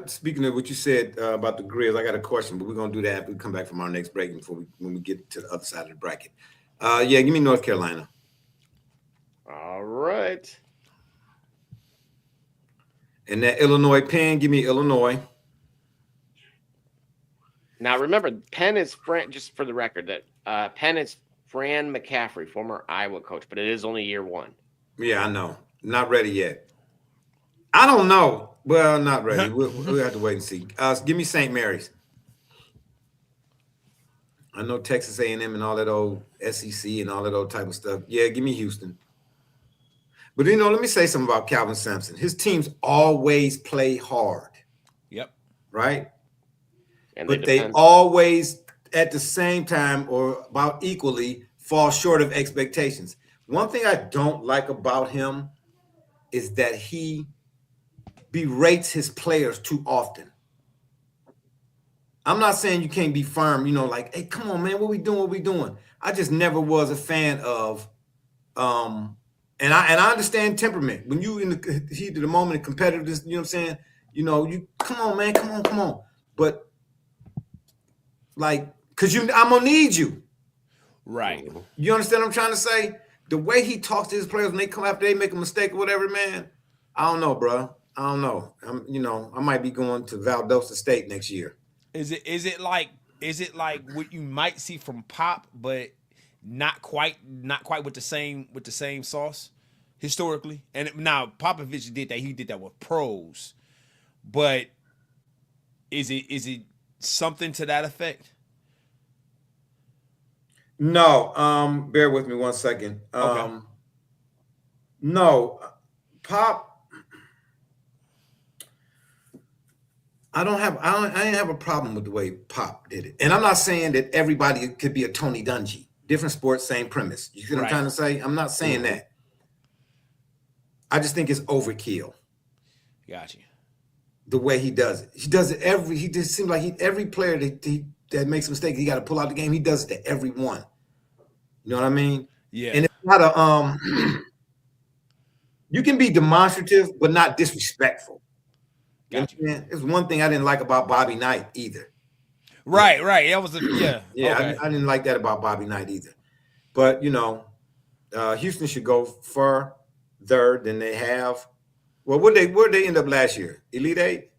Speaking of what you said about the Grizz, I got a question, but we're gonna do that after we come back from our next break when we get to the other side of the bracket. Give me North Carolina. All right. And that Illinois Penn, give me Illinois. Now remember, Penn is just for the record that Penn is Fran McCaffrey, former Iowa coach, but it is only year one. Yeah, I know. Not ready yet. I don't know. Well, not ready. We'll have to wait and see. Give me St. Mary's. I know Texas A&M and all that old SEC and all that old type of stuff. Yeah, give me Houston. But, let me say something about Calvin Sampson. His teams always play hard. Yep. Right? And but they always, at the same time or about equally, fall short of expectations. One thing I don't like about him is that he berates his players too often. I'm not saying you can't be firm, like, hey, come on, man, what we doing? I just never was a fan of, and I understand temperament. When you in the heat of the moment and competitiveness, you know what I'm saying? You come on, man, come on. But like, cause I'm gonna need you. Right. You understand what I'm trying to say? The way he talks to his players when they come after they make a mistake or whatever, man. I don't know, bro. I don't know. I might be going to Valdosta State next year. Is it like what you might see from Pop, but not quite with the same sauce historically? And now Popovich did that. He did that with pros, but is it something to that effect? No, bear with me 1 second. Okay. No, Pop. I didn't have a problem with the way Pop did it. And I'm not saying that everybody could be a Tony Dungy. Different sports, same premise. You see what I'm trying to say? I'm not saying that. I just think it's overkill. Got you. The way he does it. He does it he just seems like every player that makes a mistake, he got to pull out the game. He does it to everyone. You know what I mean? Yeah. And it's not you can be demonstrative, but not disrespectful. Got you. It's one thing I didn't like about Bobby Knight either. Right. That was Yeah. Okay. I didn't like that about Bobby Knight either. But Houston should go further than they have. Well, where'd they end up last year? Elite Eight?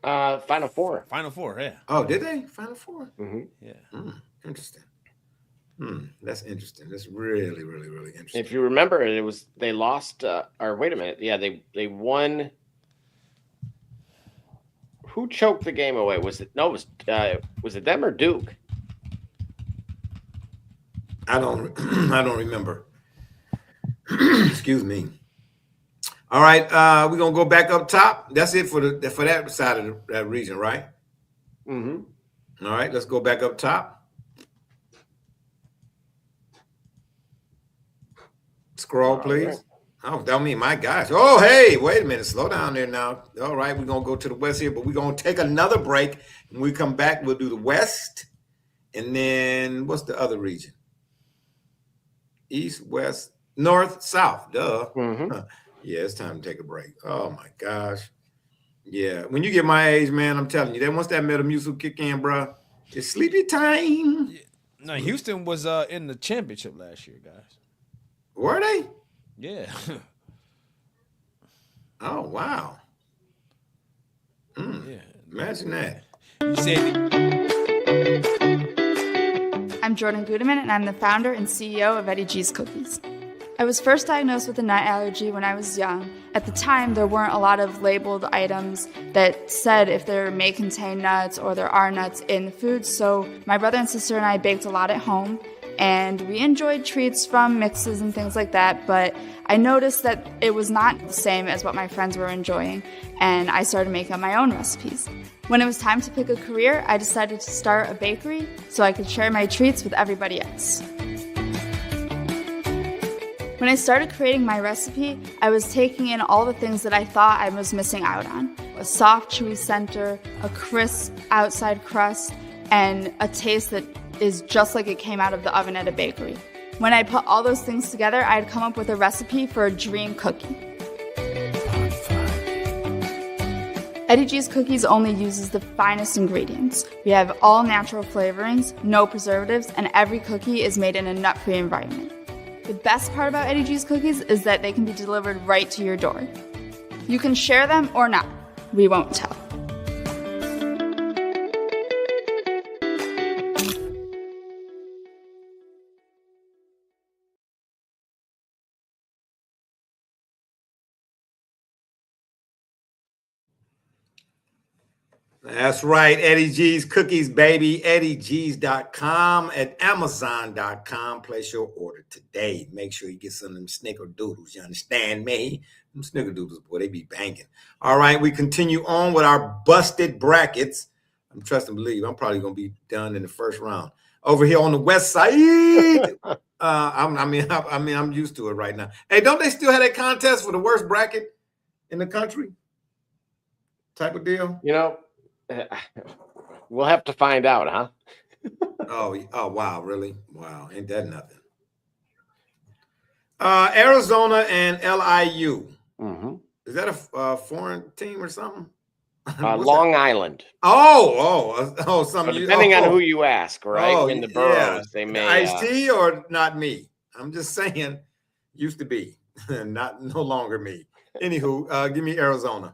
Final Four. Final Four, yeah. Oh, did they? Final Four? Mm-hmm. Yeah. Interesting. That's interesting. That's really, really, really interesting. If you remember, they lost. Or wait a minute. Yeah, they won. Who choked the game away? Was it them or Duke? I don't remember. Excuse me. All right, we're gonna go back up top. That's it for that side of that region, right? Mm-hmm. All right, let's go back up top. Scroll, please. Right. Oh, that mean my gosh. Oh, hey, wait a minute. Slow down there now. All right, we're gonna go to the west here, but we're gonna take another break. When we come back, we'll do the west, and then what's the other region? East, west, north, south. Duh. Mm-hmm. Yeah, it's time to take a break. Oh my gosh. Yeah, when you get my age, man, I'm telling you, once that Metamucil kick in, bro, it's sleepy time. No, Houston was in the championship last year, guys. Were they? Yeah. Oh wow. Yeah. Imagine that. You said I'm Jordan Gudeman, and I'm the founder and CEO of Eddie G's Cookies. I was first diagnosed with a nut allergy when I was young. At the time, there weren't a lot of labeled items that said if there may contain nuts or there are nuts in the food, so my brother and sister and I baked a lot at home, and we enjoyed treats from mixes and things like that, but I noticed that it was not the same as what my friends were enjoying, and I started making up my own recipes. When it was time to pick a career, I decided to start a bakery so I could share my treats with everybody else. When I started creating my recipe, I was taking in all the things that I thought I was missing out on. A soft, chewy center, a crisp outside crust, and a taste that is just like it came out of the oven at a bakery. When I put all those things together, I had come up with a recipe for a dream cookie. Eddie G's Cookies only uses the finest ingredients. We have all natural flavorings, no preservatives, and every cookie is made in a nut-free environment. The best part about Eddie G's Cookies is that they can be delivered right to your door. You can share them or not. We won't tell. That's right. Eddie G's Cookies, baby. EddieG's.com and Amazon.com. Place your order today. Make sure you get some of them snickerdoodles. You understand me? Them snickerdoodles, boy, they be banging. All right, we continue on with our busted brackets. I'm trust and believe. I'm probably going to be done in the first round. Over here on the west side. I'm used to it right now. Hey, don't they still have that contest for the worst bracket in the country? Type of deal? You know, we'll have to find out, huh? Oh, wow, really? Wow, ain't that nothing? Arizona and LIU. Mm-hmm. Is that a foreign team or something? Long Island. Something. Depending on who you ask, right? In the boroughs, they may. Ice-T or not me? I'm just saying, used to be, no longer me. Anywho, give me Arizona.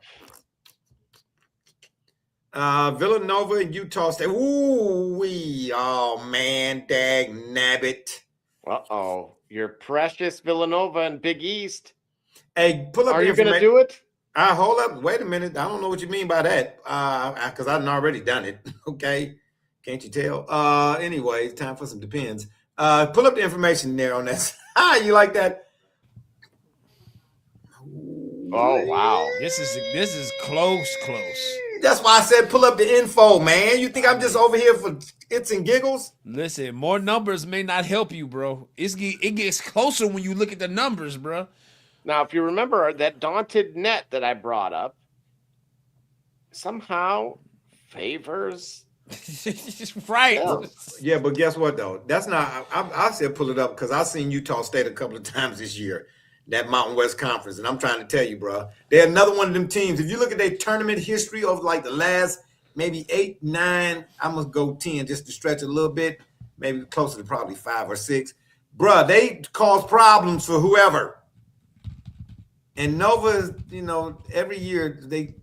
Villanova and Utah State. Oh man, dag nabbit. Uh-oh. Your precious Villanova and Big East. Hey, pull up. Are you going to do it? Hold up. Wait a minute. I don't know what you mean by that. Because I've already done it. Okay. Can't you tell? Anyway, it's time for some depends. Pull up the information there on that. You like that? Oh wow. This is close. That's why I said pull up the info, man. You think I'm just over here for its and giggles? Listen, more numbers may not help you, bro. It gets closer when you look at the numbers, bro. Now, if you remember that daunted net that I brought up, somehow favors. Right. Yeah, but guess what though? That's not. I said pull it up because I've seen Utah State a couple of times this year, that Mountain West Conference, and I'm trying to tell you, bro, they're another one of them teams. If you look at their tournament history of like the last maybe 8, 9, I must go 10 just to stretch a little bit, maybe closer to probably 5 or 6, bro. They cause problems for whoever. And Nova, every year they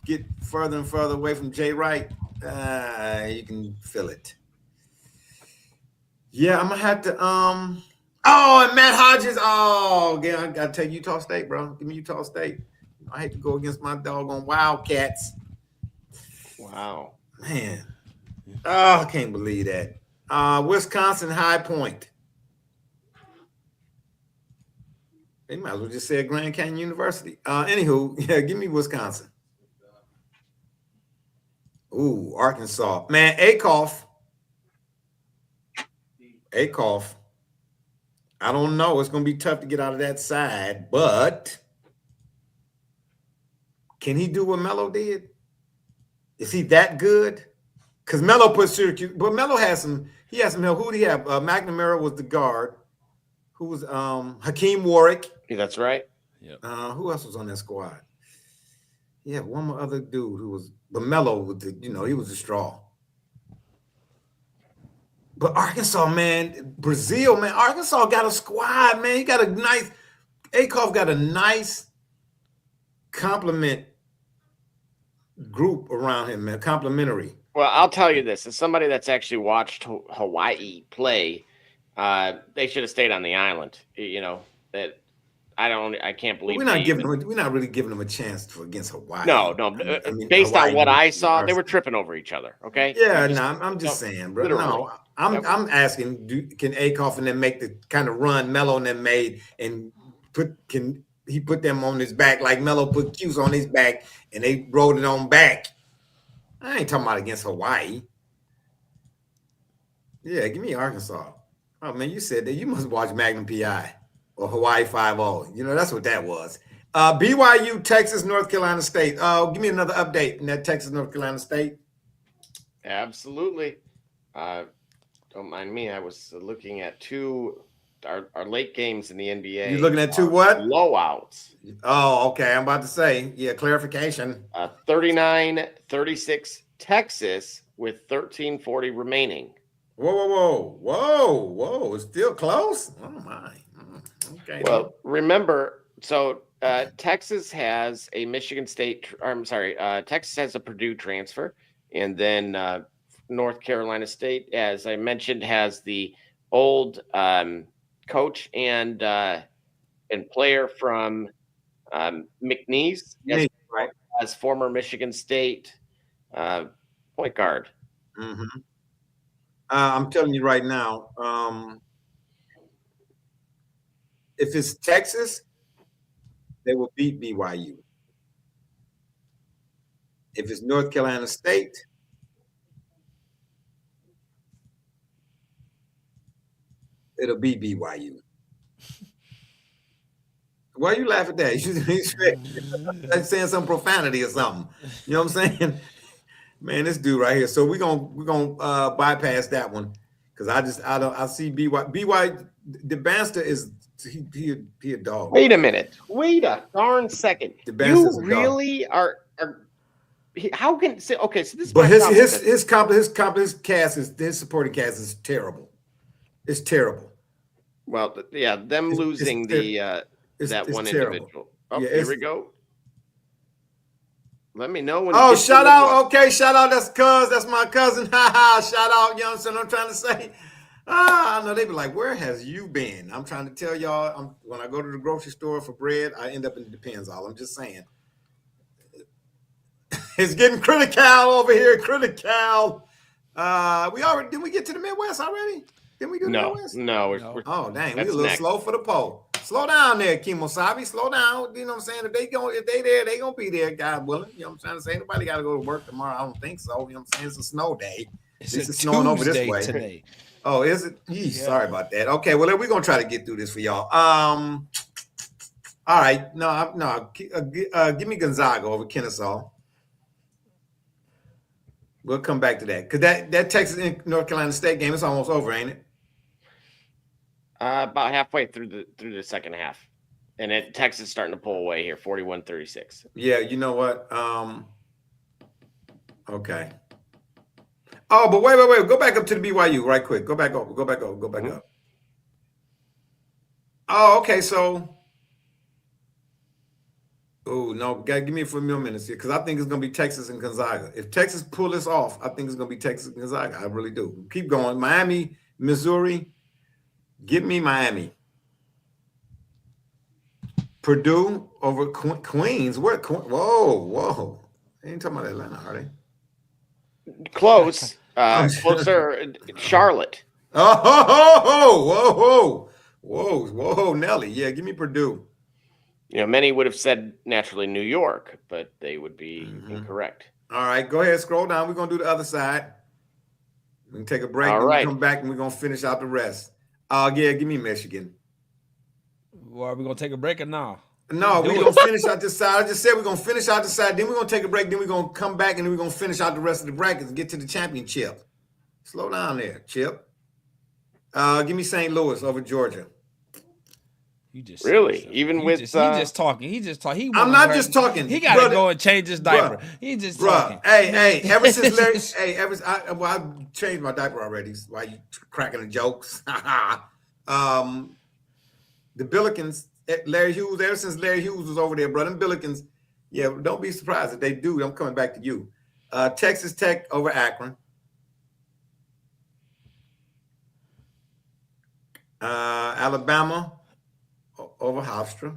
get further and further away from Jay Wright. You can feel it. Yeah, I'm gonna have to. And Matt Hodges. Oh, again, I gotta take Utah State, bro. Give me Utah State. I hate to go against my doggone Wildcats. Wow, man. Oh, I can't believe that. Wisconsin High Point. They might as well just say Grand Canyon University. Anywho, yeah, give me Wisconsin. Ooh, Arkansas. Man, Akoff. I don't know. It's going to be tough to get out of that side, but can he do what Melo did? Is he that good? Because Melo put Syracuse, but Melo has some help. Who did he have? McNamara was the guard. Who was Hakeem Warwick? Yeah, that's right. Yeah. Who else was on that squad? Yeah, one more other dude who was, but Melo with he was a straw. But Arkansas, man, Brazil, man, Arkansas got a squad, man. He got a nice, Akoff got a nice compliment group around him, man, complimentary. Well, I'll tell you this: as somebody that's actually watched Hawaii play, they should have stayed on the island. That I can't believe we're not really giving them a chance against Hawaii. No. Based Hawaii, on what I saw, they were tripping over each other. Okay. Yeah, I'm just saying, bro. No, I'm asking, can Akoff and them make the kind of run Melo and them made, and can he put them on his back like Melo put Cuse on his back and they rode it on back? I ain't talking about against Hawaii. Yeah, give me Arkansas. Oh man, you said that you must watch Magnum PI. Or Hawaii 5-0. That's what that was. BYU, Texas, North Carolina State. Give me another update in that Texas, North Carolina State. Absolutely. Don't mind me. I was looking at our late games in the NBA. You're looking at 2 what? Blowouts. Oh, okay. I'm about to say, clarification. 39-36 Texas with 13:40 remaining. Whoa. It's still close? Oh, my. Okay. Well, remember, so Texas has a Texas has a Purdue transfer, and then North Carolina State, as I mentioned, has the old coach and player from McNeese, right, as former Michigan State point guard. Mm-hmm. I'm telling you right now, if it's Texas, they will beat BYU. If it's North Carolina State, it'll be BYU. Why you laugh at that? He's saying some profanity or something. You know what I'm saying? Man, this dude right here. So we're gonna bypass that one because I see BYU. The Banster is he a dog. Wait a minute. Wait a darn second. You really are. How can okay? So this. But his cast his supporting cast is terrible. It's terrible. Well, yeah, them losing that one individual. Oh, yeah, here we go. Let me know when. Oh, shout out! Okay, shout out. That's my cousin. Shout out, young son. I'm trying to say. I know they be like, where has you been? I'm trying to tell y'all, when I go to the grocery store for bread, I end up in the Depends all. I'm just saying. It's getting critical over here. Critical. Did we get to the Midwest already? Didn't we do the Midwest? No. Oh, dang, we a That's little next. slow for the poll. Slow down there, Kimosabi. Slow down. You know what I'm saying? If they there, they gonna be there, God willing. You know what I'm trying to say? Nobody gotta go to work tomorrow. I don't think so. You know what I'm saying? It's a snow day. It's At least a snowing over this Tuesday way. today. Oh, is it? Yeesh, Yeah. Sorry about that. Okay, well, we're gonna try to get through this for y'all. All right. No. Give me Gonzaga over Kennesaw. We'll come back to that because that Texas and North Carolina State game is almost over, ain't it? About halfway through the second half, and Texas starting to pull away here, 41-36. Yeah. You know what? Okay. Oh, but wait. Go back up to the BYU right quick. Go back over. Go back up. Oh, okay. So. Oh, no. Give me a few more minutes here because I think it's going to be Texas and Gonzaga. If Texas pull this off, I think it's going to be Texas and Gonzaga. I really do. Keep going. Miami, Missouri. Give me Miami. Purdue over Queens. Where? Whoa. They ain't talking about Atlanta, are they? Close. Closer. Charlotte. Oh, whoa, Nelly. Yeah, give me Purdue. You know, many would have said naturally New York, but they would be incorrect. All right, go ahead, scroll down. We're going to do the other side. We can take a break. All Then right. we come back and we're going to finish out the rest. Yeah, give me Michigan. Well, are we gonna take a break or no? No, we're going to finish out this side. I just said we're going to finish out the side. Then we're going to take a break. Then we're going to come back and then we're going to finish out the rest of the brackets and get to the championship. Slow down there, Chip. Give me St. Louis over Georgia. You just really even he with just talking. He just talking. I'm not just talking. He got to go and change his diaper. He just talking. Hey, ever since Larry, I changed my diaper already. Why you cracking the jokes? The Billikens, Larry Hughes. Ever since Larry Hughes was over there, brother, them Billikens. Yeah, don't be surprised if they do. I'm coming back to you. Texas Tech over Akron. Alabama over Hofstra.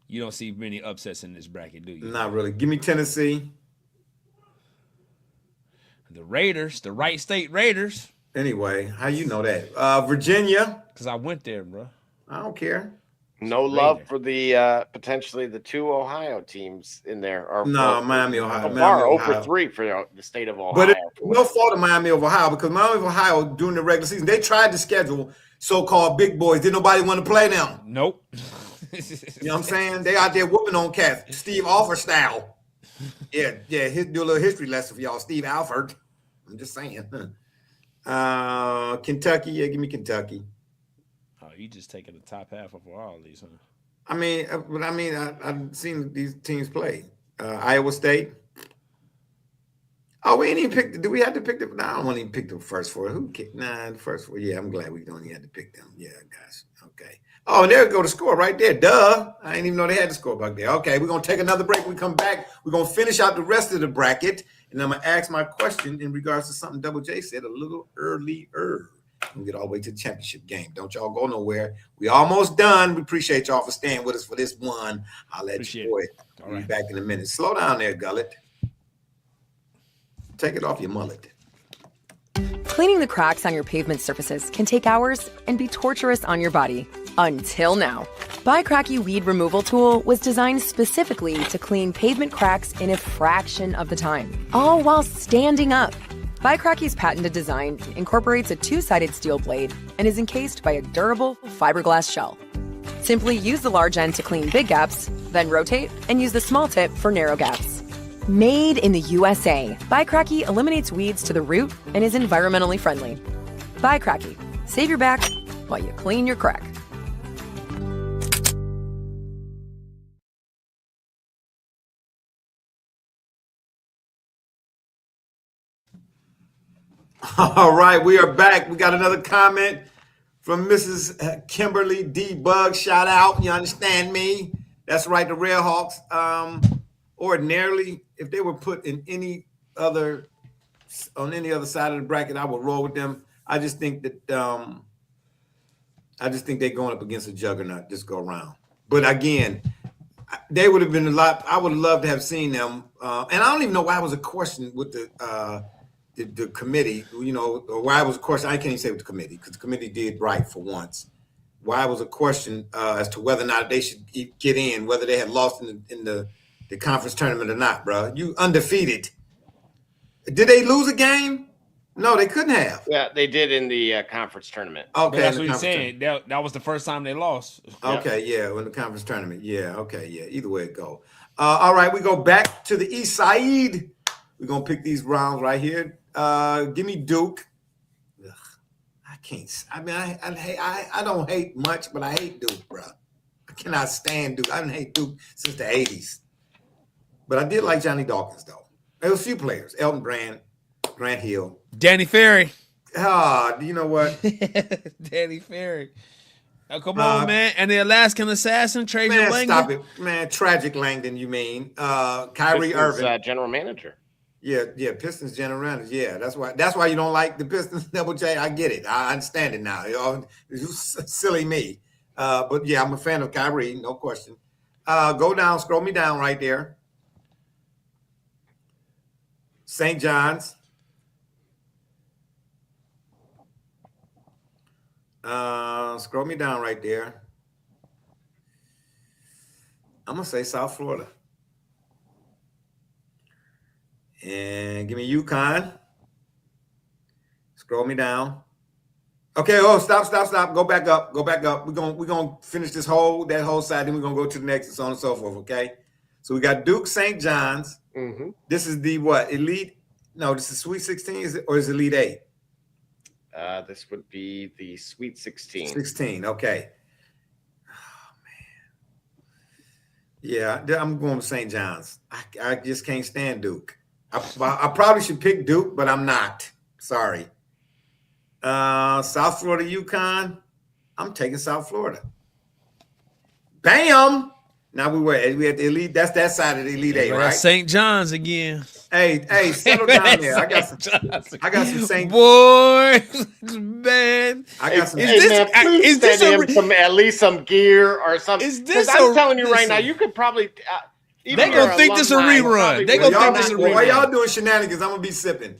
You don't see many upsets in this bracket, do you? Not really. Give me Tennessee. The Raiders, the Wright State Raiders. Anyway, how you know that? Virginia. Because I went there, bro. I don't care. No love for the potentially the two Ohio teams in there. Or Miami, Ohio. Miami, 0-3 for the state of Ohio. But it's no fault of Miami of Ohio because Miami of Ohio during the regular season, they tried to schedule so-called big boys. Didn't nobody want to play them. Nope. You know what I'm saying? They out there whooping on cats. Steve Alford style. Yeah. Do a little history lesson for y'all. Steve Alford. I'm just saying. Kentucky. Yeah, give me Kentucky. Oh, you just taking the top half of all these, huh? I've seen these teams play. Iowa State. Oh, we ain't even picked. Do we have to pick them? No, I don't want to even pick the first four. Who kicked? Nah, the first four. Yeah, I'm glad we don't even have to pick them. Yeah, guys. Okay. Oh, and there go the score right there. Duh. I didn't even know they had the score back there. Okay, we're going to take another break. When we come back, we're going to finish out the rest of the bracket. And I'm going to ask my question in regards to something Double J said a little earlier. We'll get all the way to the championship game. Don't y'all go nowhere. We almost done. We appreciate y'all for staying with us for this one. I'll let you boy. I'll be back in a minute. Slow down there, Gullet. Take it off your mullet. Cleaning the cracks on your pavement surfaces can take hours and be torturous on your body. Until now. Bicracky Weed Removal Tool was designed specifically to clean pavement cracks in a fraction of the time, all while standing up. Bicracky's patented design incorporates a two-sided steel blade and is encased by a durable fiberglass shell. Simply use the large end to clean big gaps, then rotate and use the small tip for narrow gaps. Made in the USA, Bicracky eliminates weeds to the root and is environmentally friendly. Bicracky. Save your back while you clean your crack. All right, we are back. We got another comment from Mrs. Kimberly D. Bug. Shout out. You understand me? That's right, the Red Hawks. Ordinarily, if they were put in on any other side of the bracket, I would roll with them. I just think that they're going up against a juggernaut this go around. But again, They would have been a lot. I would have loved to have seen them. And I don't even know why it was a question with the committee, or why it was a question. I can't even say with the committee because the committee did right for once. Why it was a question as to whether or not they should get in, whether they had lost in the conference tournament or not, bro. You undefeated. Did they lose a game? No, they couldn't have. Yeah, they did in the conference tournament. Okay, But that's in the what he's conference saying. That was the first time they lost. Okay, yeah, in the conference tournament. Yeah, okay, yeah. Either way it go. All right, we go back to the east side. We're gonna pick these rounds right here. Give me Duke. Ugh, I can't. I mean, I don't hate much, but I hate Duke, bro. I cannot stand Duke. I didn't hate Duke since the 80s. But I did like Johnny Dawkins, though. There was a few players. Elton Brand, Grant Hill. Danny Ferry. You know what? Danny Ferry. Oh, come on, man. And the Alaskan assassin, Trajan Langdon. Stop it. Man, Tragic Langdon, you mean. Kyrie Pistons, Irving. General manager. Yeah, Pistons general manager. Yeah, that's why you don't like the Pistons, Double J. I get it. I understand it now. Silly me. But yeah, I'm a fan of Kyrie, no question. Go down, scroll me down right there. St. John's. Scroll me down right there. I'm gonna say South Florida. And give me UConn. Scroll me down. Okay, stop. Go back up. We're gonna finish that whole side, then we're gonna go to the next and so on and so forth. Okay. So we got Duke, St. John's. Mm-hmm. This is the what? Elite? No, this is Sweet 16, or is it Elite 8? This would be the Sweet 16. 16, okay. Oh, man. Yeah, I'm going with St. John's. I just can't stand Duke. I probably should pick Duke, but I'm not. Sorry. South Florida, UConn. I'm taking South Florida. Bam! Now we at the Elite. That's that side of the Elite 8, right? St. John's again. Hey, settle down there. I got some St. Boys, man. I got some. Is this at least some gear or something? Is this? I'm telling you right now, you could probably. They gonna think this a rerun. They gonna think this a rerun. While y'all doing shenanigans, I'm gonna be sipping.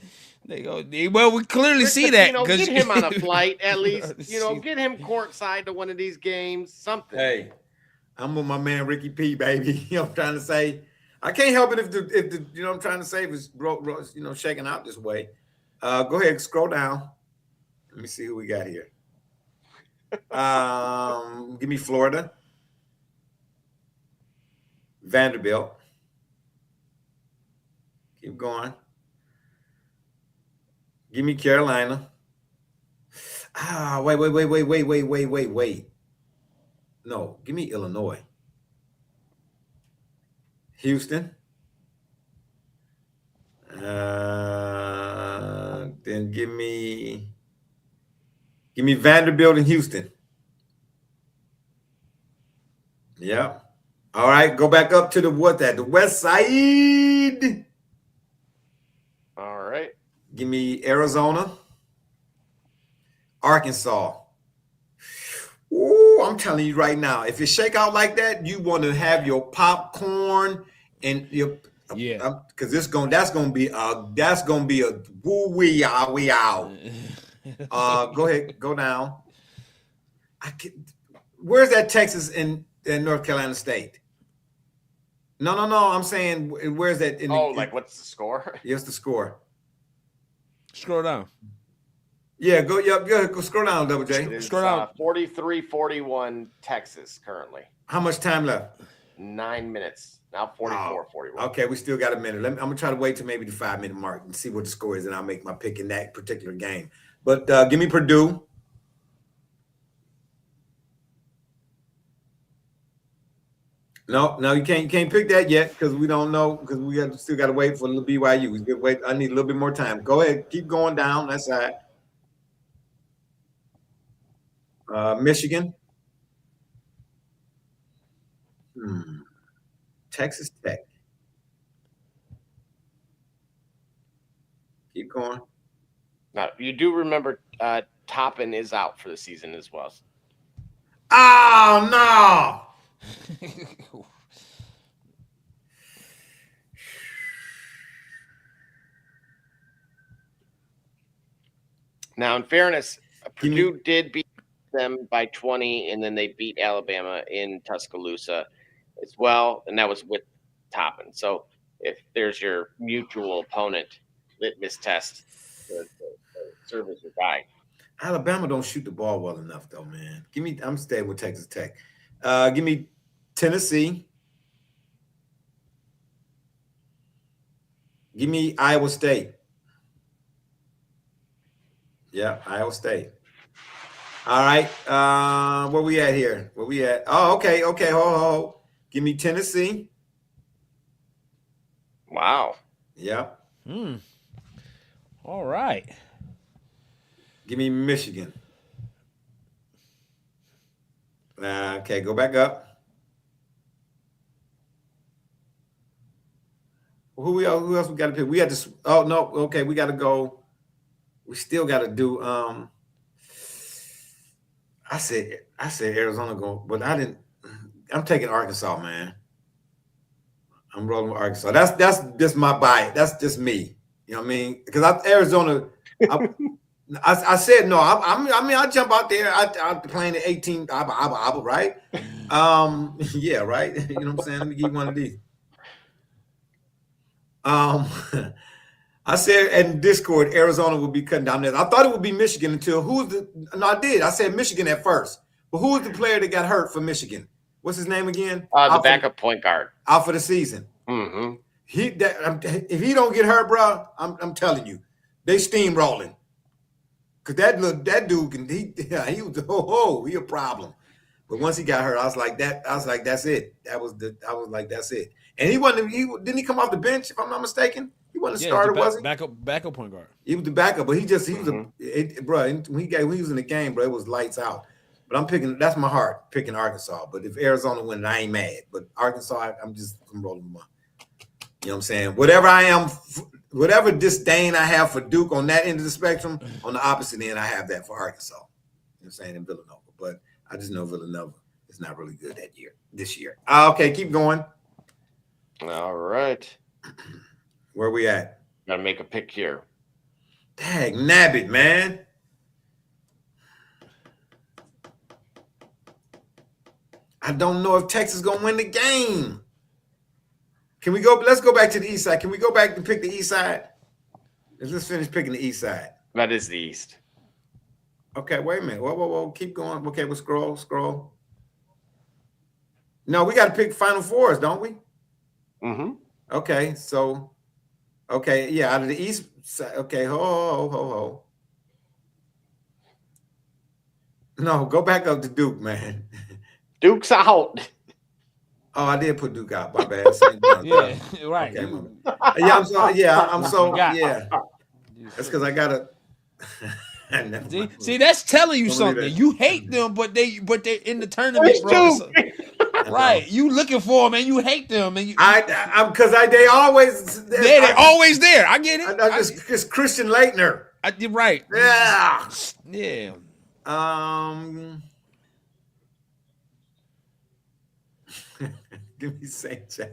They go. Well, we clearly see that. Get him on a flight at least. Get him courtside to one of these games. Something. Hey, I'm with my man Ricky P, baby. You know what I'm trying to say? I can't help it if the you know what I'm trying to say is shaking out this way. Go ahead, scroll down. Let me see who we got here. Give me Florida. Vanderbilt. Keep going. Give me Carolina. Wait. No, give me Illinois. Houston. Then give me Vanderbilt and Houston. Yeah. All right, go back up to the west side. All right. Give me Arizona. Arkansas. Ooh, I'm telling you right now, if it shake out like that, you want to have your popcorn and your because that's gonna be a woo wee out. Go ahead, go down. Where's that Texas and North Carolina State? No. I'm saying where's that? What's the score? Yes, the score. Scroll down. Yeah, go scroll down, Double J. Scroll down. 43-41 Texas currently. How much time left? 9 minutes. Now 44-41. Okay, we still got a minute. I'm gonna try to wait till maybe the 5-minute mark and see what the score is, and I'll make my pick in that particular game. But give me Purdue. No, you can't pick that yet because we don't know because we still got to wait for the BYU. We could wait. I need a little bit more time. Go ahead, keep going down that side. Michigan. Texas Tech. Keep going. Now you do remember Toppin is out for the season as well. Oh no! Now, in fairness, Purdue did beat them by 20, and then they beat Alabama in Tuscaloosa as well, and that was with Toppin. So if there's your mutual opponent litmus test to serve as your guy. Alabama don't shoot the ball well enough, though, man. I'm staying with Texas Tech. Give me Tennessee. Give me Iowa State. Yeah, Iowa State. All right. Where we at here? Where we at? Oh, okay. Ho. Give me Tennessee. Wow. Yeah. All right. Give me Michigan. Okay, go back up. Who else we got to pick? We had to. Oh no. Okay, we got to go. We still got to do. I said Arizona go, but I didn't. I'm taking Arkansas, man. I'm rolling with Arkansas. That's just my bias. That's just me. You know what I mean? Because Arizona. I said no. I jump out there. I'm playing at 18. Right? Yeah, right. You know what I'm saying? Let me give you one of these. I said in Discord, Arizona would be cutting down there. I thought it would be Michigan until I did. I said Michigan at first. But who was the player that got hurt for Michigan? What's his name again? The backup point guard. Out for the season. Mm-hmm. If he don't get hurt, bro, I'm telling you, they steamrolling. Cause that dude can he was he a problem. But once he got hurt, I was like, that's it. I was like, that's it. And didn't he come off the bench, if I'm not mistaken? He wasn't a starter, was he? Backup point guard. He was the backup, but he was when he was in the game, bro, it was lights out. But that's my heart, picking Arkansas. But if Arizona wins, I ain't mad. But Arkansas, I'm rolling them up. You know what I'm saying? Whatever disdain I have for Duke on that end of the spectrum, on the opposite end, I have that for Arkansas. You know what I'm saying? In Villanova. But I just know Villanova is not really good this year. Okay, keep going. All right. Where we at? Gotta make a pick here. Dang, nabbit, man. I don't know if Texas is gonna win the game. Can we go? Let's go back to the east side. Can we go back and pick the east side? Let's finish picking the east side. That is the east. Okay, wait a minute. Whoa. Keep going. Okay, we'll scroll. No, we got to pick Final Fours, don't we? Mm-hmm. Okay, so, yeah, out of the east side. Okay, ho. No, go back up to Duke, man. Duke's out. Oh, I did put Duke out. My bad. Yeah, right. Okay, I'm so. That's because I gotta. See, that's telling you something. You hate them, but they in the tournament, bro. So, right? You looking for them and you hate them, and they always there. I get it. It's Christian Laettner. You're right. Yeah. Give me St. John's.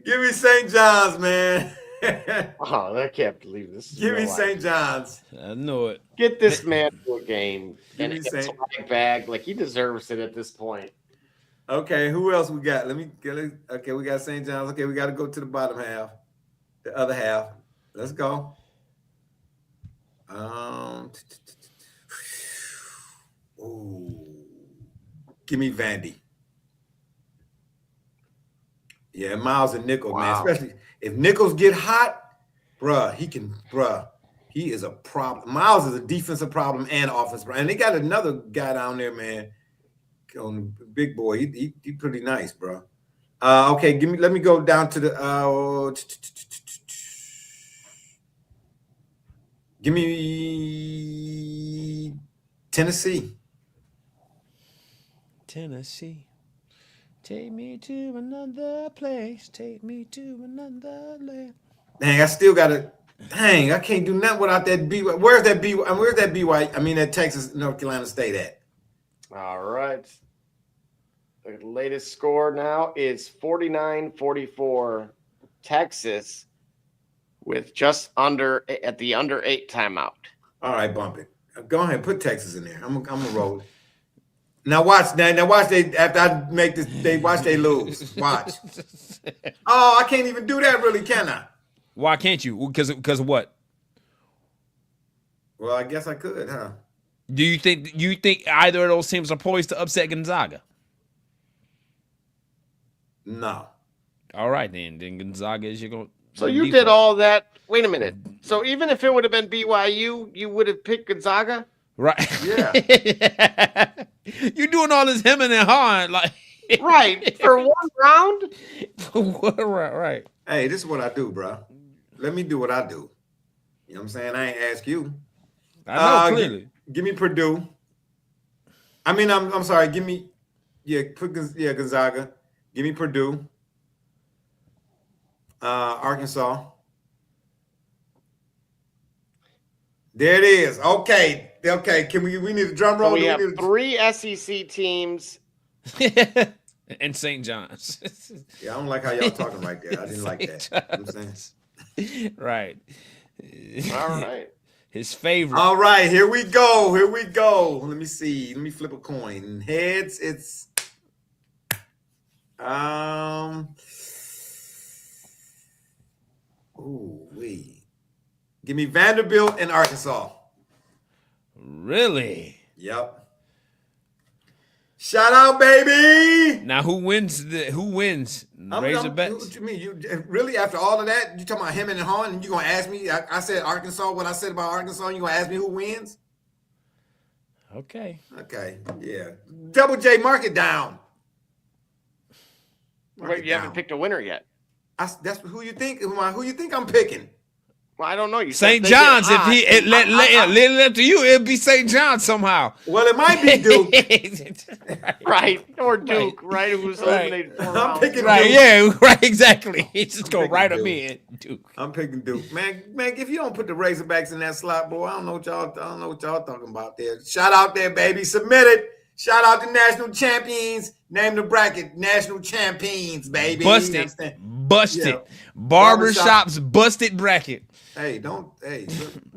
Give me St. John's, man. Oh, I can't believe this. Give me St. John's. I know it. Get this man to a game and a swag bag. Like, he deserves it at this point. Okay, who else we got? Okay, we got St. John's. Okay, we got to go to the bottom half. The other half. Let's go. Give me Vandy. Yeah, Miles and Nichols, man. Especially if Nichols get hot, he is a problem. Miles is a defensive problem and offense problem. And they got another guy down there, man, on the big boy. He pretty nice, bro. Okay, let me go down to the give me Tennessee. Tennessee. Take me to another place. Take me to another land. Dang, I still got to. Dang, I can't do nothing without that B. Where's that B? Where's that BY? I mean, that Texas, North Carolina State at? All right. The latest score now is 49-44 Texas. with just under 8 timeout. All right, bump it. Go ahead, put Texas in there. I'm gonna roll it. Now watch. Now watch. They after I make this, they watch. They lose. Watch. Oh, I can't even do that. Really, can I? Why can't you? Because of what? Well, I guess I could, huh? Do you think either of those teams are poised to upset Gonzaga? No. All right, then Gonzaga is your going. So you did all that. Wait a minute. So even if it would have been BYU, you would have picked Gonzaga? Right. Yeah. You're doing all this hemming and hawing, like right, for one round? right. Hey, this is what I do, bro. Let me do what I do. You know what I'm saying? I ain't ask you. I know clearly. Give me Purdue. I mean, I'm sorry. Give me, Gonzaga. Give me Purdue. Arkansas. There it is. Okay. Can we need a drum roll? So we have 3 SEC teams. And St. John's. Yeah, I don't like how y'all talking right there. I didn't like that. You know what I'm saying? Right. All right. His favorite. All right, here we go. Let me see. Let me flip a coin. Heads, it's give me Vanderbilt and Arkansas. Really? Yep. Shout out, baby. Now who wins? Razorbacks? What you mean? You really, after all of that, you talking about him and Horn, and you gonna ask me? I said Arkansas. What I said about Arkansas, you gonna ask me who wins? Okay. Yeah. Double J, mark it down. Wait, you haven't picked a winner yet. That's who you think. Who you think I'm picking? Well, I don't know. You St. John's. If he let it up to you, it'd be St. John's somehow. Well, it might be Duke. Right, or Duke, right? Who's eliminated 4 rounds. I'm picking Right, Duke. yeah, right, exactly. He just go right up in Duke. I'm picking Duke, man. If you don't put the Razorbacks in that slot, boy, I don't know what y'all talking about there. Shout out there, baby. Submit it. Shout out to national champions. Name the bracket. National champions, baby. Busted. Yeah. Barbershop's busted bracket. Hey, well,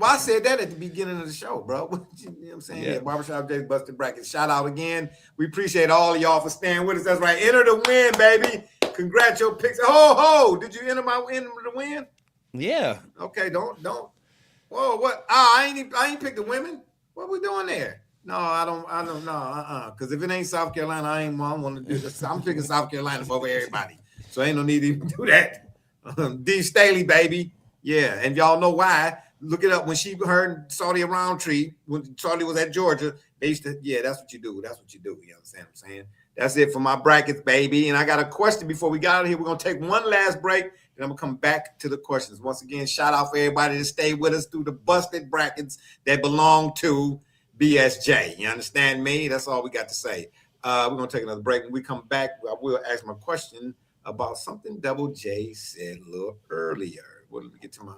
I said that at the beginning of the show, bro. You know what I'm saying? Yeah, Barbershop J's busted bracket. Shout out again. We appreciate all of y'all for staying with us. That's right. Enter the win, baby. Congrats your picks. Ho! Did you enter the win? Yeah. Okay, don't. Whoa, what? I ain't picked the women. What we doing there? No, I don't know. Because if it ain't South Carolina, I want to do this. I'm picking South Carolina over everybody. So ain't no need to even do that. D. Staley, baby. Yeah, and y'all know why. Look it up. When she heard Saudi Roundtree, when Saudi was at Georgia, they used to, that's what you do. That's what you do. You understand what I'm saying? That's it for my brackets, baby. And I got a question before we got out of here. We're going to take one last break, and I'm going to come back to the questions. Once again, shout out for everybody to stay with us through the busted brackets that belong to BSJ. You understand me? That's all we got to say. We're going to take another break. When we come back, I will ask my question about something Double J said a little earlier. What did we get to my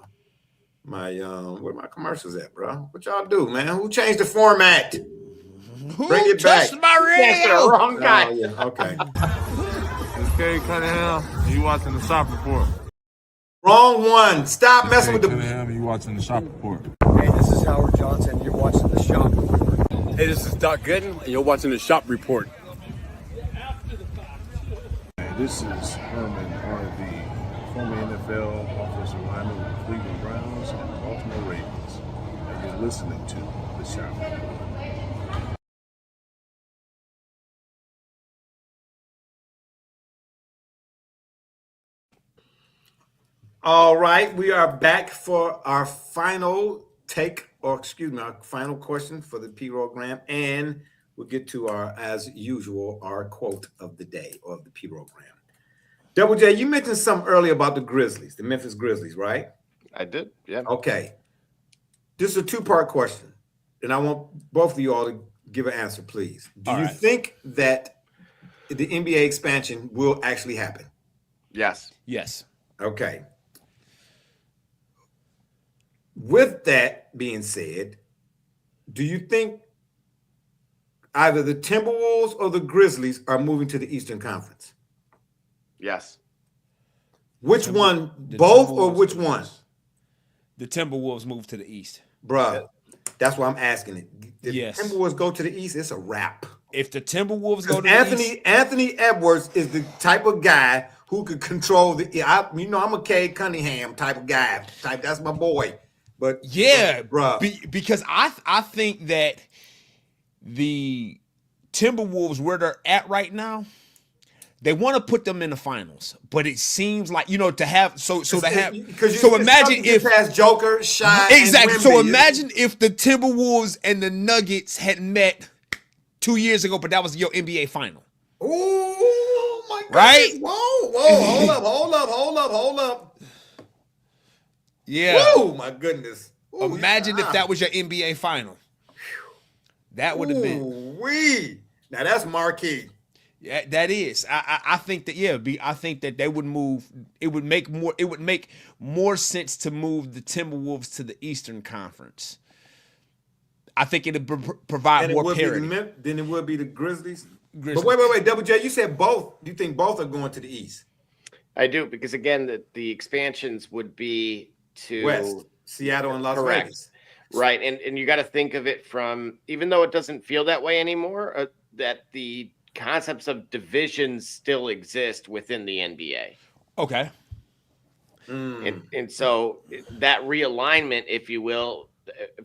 where my commercials at, bro? What y'all do, man? Who changed the format? Bring it back. My radio? The wrong guy. Oh, yeah. Okay. It's Kerry Cunningham, and you watching the Shop Report. Wrong one. Stop messing with the. Cunningham, and you watching the Shop Report. Hey, this is Howard Johnson. You're watching The Shop Report. Hey, this is Doc Gooden, and you're watching the Shop Report. This is Herman R.V., former NFL offensive lineman with the Cleveland Browns and the Baltimore Ravens. And you're listening to The Shop Report. All right, we are back for our final our final question for the P-Rogram, and we'll get to as usual, our quote of the day or of the P-Rogram. Double J, you mentioned something earlier about the Grizzlies, the Memphis Grizzlies, right? I did, yeah. Okay. This is a two-part question, and I want both of you all to give an answer, please. Do you think that the NBA expansion will actually happen? Yes. Yes. Okay. With that being said, do you think either the Timberwolves or the Grizzlies are moving to the Eastern Conference? Yes. Which one? Both or which one? The Timberwolves move to the East. Bruh, that's why I'm asking it. If Yes. the Timberwolves go to the East, it's a wrap. If the Timberwolves go to Anthony the East, Anthony Edwards is the type of guy who could control I'm a Cade Cunningham type of guy. That's my boy. But yeah, bruh. because I think that the Timberwolves, where they're at right now, they want to put them in the finals, but it seems like to have imagine if past Joker, Shy, exactly. and So Wemby. imagine if the Timberwolves and the Nuggets had met 2 years ago, but that was your NBA final. Oh my God! Right? Whoa! Hold up! Yeah. Whoa! My goodness! Ooh, Imagine if that was your NBA final. That would have been. Now that's marquee. Yeah, that is. I think that I think that they would move. It would make more sense to move the Timberwolves to the Eastern Conference. I think it'd provide And more parity. Then it would be the Grizzlies. But wait, Double J, you said both. You think both are going to the East? I do, because again, the expansions would be to West, Seattle, and Las Vegas. Right, and you got to think of it from, even though it doesn't feel that way anymore, that the concepts of divisions still exist within the NBA. Okay. And so that realignment, if you will,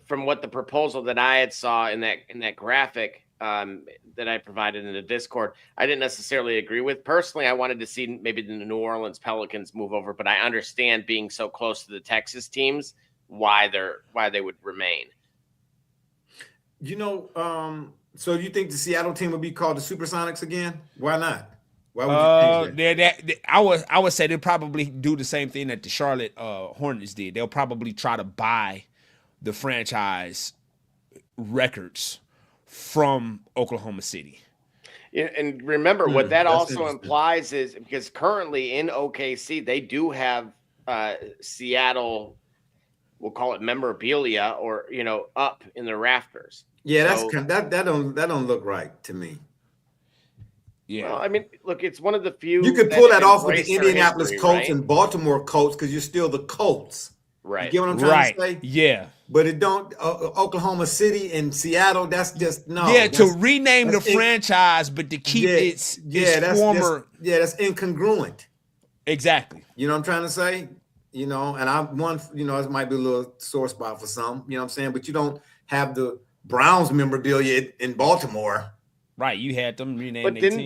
from what the proposal that I had saw in that graphic that I provided in the Discord, I didn't necessarily agree with. Personally, I wanted to see maybe the New Orleans Pelicans move over, but I understand being so close to the Texas teams why they would remain. So you think the Seattle team would be called the Supersonics again? Why not? Why would you think that? I would say they'll probably do the same thing that the Charlotte Hornets did. They'll probably try to buy the franchise records from Oklahoma City. Yeah, and remember what that also implies is, because currently in OKC they do have Seattle, we'll call it memorabilia, or up in the rafters. Yeah, that don't look right to me. Yeah, well, I mean, look, it's one of the few you could pull that off with the embrace their Indianapolis history, Colts right? and Baltimore Colts because you're still the Colts. Right. You get what I'm trying to say? Yeah. But it don't Oklahoma City and Seattle. That's just no. Yeah, to rename the franchise, but to keep its former. That's incongruent. Exactly. You know what I'm trying to say? And it might be a little sore spot for some. You know what I'm saying? But you don't have the Browns memorabilia in Baltimore. Right. You had them rename. But did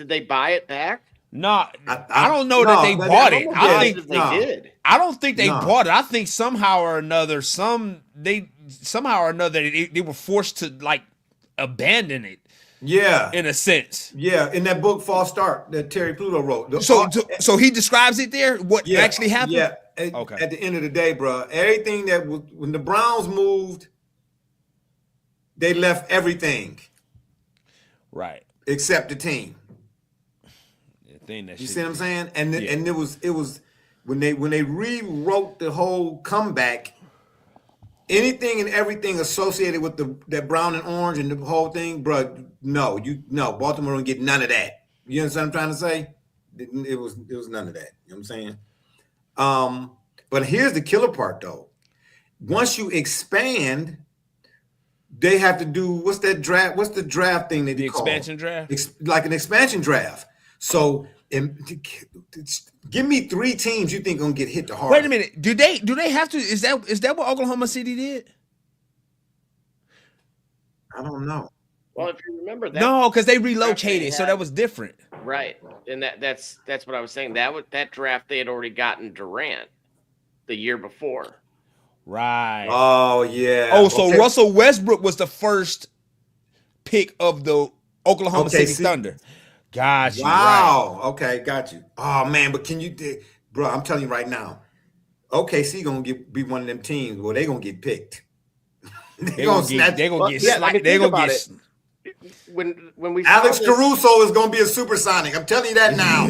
they buy it back? No, I don't know that they bought it. I think they did. I don't think they bought it. I think somehow or another, they were forced to abandon it. Yeah, in a sense. Yeah, in that book, False Start, that Terry Pluto wrote. So he describes it there. What actually happened? Yeah. Okay. At the end of the day, bro, everything that was when the Browns moved, they left everything. Right. Except the team. You see what I'm saying? And it was when they rewrote the whole comeback, anything and everything associated with that brown and orange and the whole thing, bro. No, Baltimore don't get none of that. You understand what I'm trying to say? It was none of that. You know what I'm saying? But here's the killer part though. Once you expand, they have to do what's that draft? What's the draft thing that they call? Expansion draft? Like an expansion draft. So give me 3 teams you think gonna get hit the hardest. Wait a minute. Do they have to? Is that what Oklahoma City did? I don't know. Well, if you remember that. No, because they relocated, so that was different. Right, and that's what I was saying. That draft they had already gotten Durant the year before. Right. Oh yeah. Oh, so okay. Russell Westbrook was the first pick of the Oklahoma City Thunder. Got you. Wow. Right. Okay, got you. Oh man, but can you, bro? I'm telling you right now, OKC gonna be one of them teams where they gonna get picked. They're gonna get. When we Alex Caruso is gonna be a supersonic. I'm telling you that now.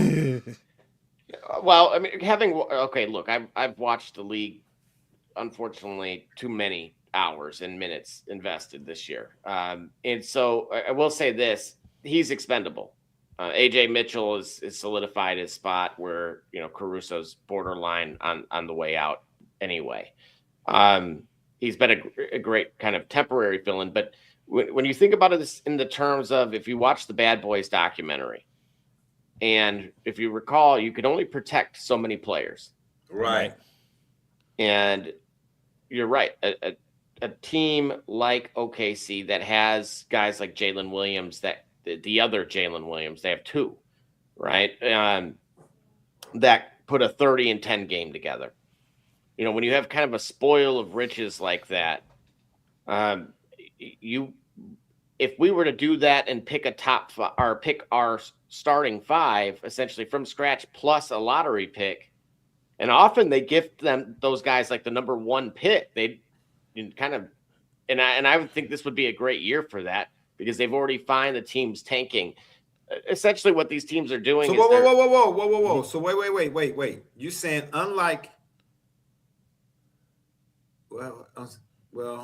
Well, I mean, look, I've watched the league, unfortunately, too many hours and minutes invested this year, and so I will say this: he's expendable. AJ Mitchell is solidified his spot where Caruso's borderline on the way out anyway. He's been a great kind of temporary fill-in. But when you think about it in the terms of, if you watch the Bad Boys documentary, and if you recall, you could only protect so many players. Right. And you're right. A team like OKC that has guys like Jalen Williams, that the other Jalen Williams, they have two, right? That put a 30-10 game together. You know, when you have kind of a spoil of riches like that, if we were to do that and pick pick our starting five essentially from scratch plus a lottery pick, and often they gift those guys like the number one pick. They kind of, and I would think this would be a great year for that, because they've already found the teams tanking. Essentially, what these teams are doing. So is whoa. So wait. You saying unlike? Well,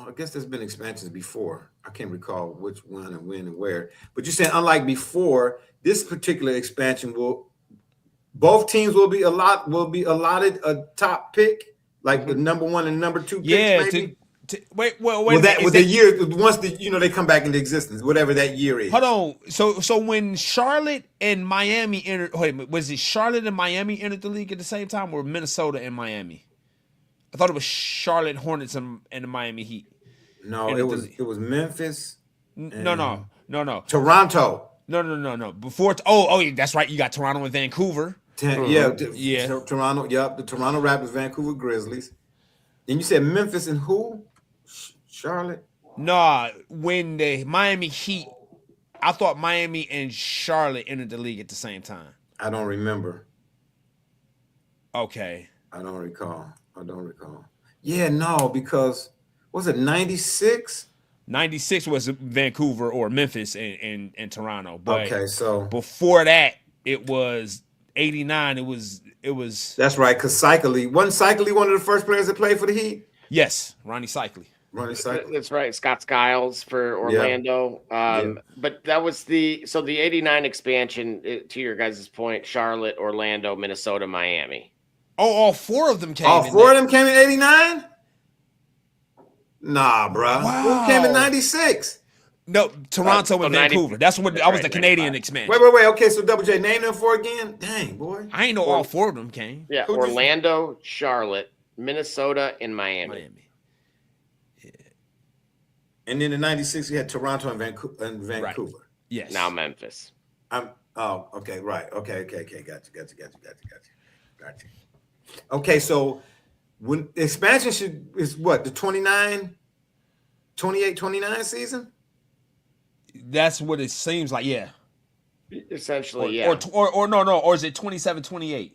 I guess there's been expansions before. I can't recall which one and when and where. But you're saying unlike before, this particular expansion both teams will be allotted a top pick, like the number one and number two picks, maybe? Wait. The year once they come back into existence, whatever that year is. Hold on. So when Charlotte and Miami entered, was it Charlotte and Miami entered the league at the same time, or Minnesota and Miami? I thought it was Charlotte Hornets and the Miami Heat. No, it was Memphis. No. Toronto. No. Before. Yeah, that's right. You got Toronto and Vancouver. Toronto. Yep, the Toronto Raptors, Vancouver Grizzlies. And you said Memphis and who? Charlotte. Nah, when the Miami Heat, I thought Miami and Charlotte entered the league at the same time. I don't remember. Okay. I don't recall. Yeah, no, because was it 96? 96 was Vancouver or Memphis and Toronto. But okay, so before that, it was 89. It was. That's right, because Cycli wasn't one of the first players that played for the Heat. Yes, Ronnie Cycli. That's right. Scott Skiles for Orlando. But that was the 89 expansion, to your guys' point, Charlotte, Orlando, Minnesota, Miami. Oh, all four of them came. All four of them came in 89? Nah, bro. Wow. Who came in 96? No, Toronto and Vancouver. That's what I was the Canadian expansion. Wait. Okay, so Double J, name them four again. Dang, boy. I ain't know all four of them came. Yeah, Orlando, Charlotte, Minnesota, and Miami. Yeah. And then in 96, we had Toronto and Vancouver. Right. Yes. Now Memphis. Okay, right. Okay. Gotcha. Okay, so when expansion is what, the 28-29 season? That's what it seems like, yeah. Essentially, yeah. Or is it 27-28?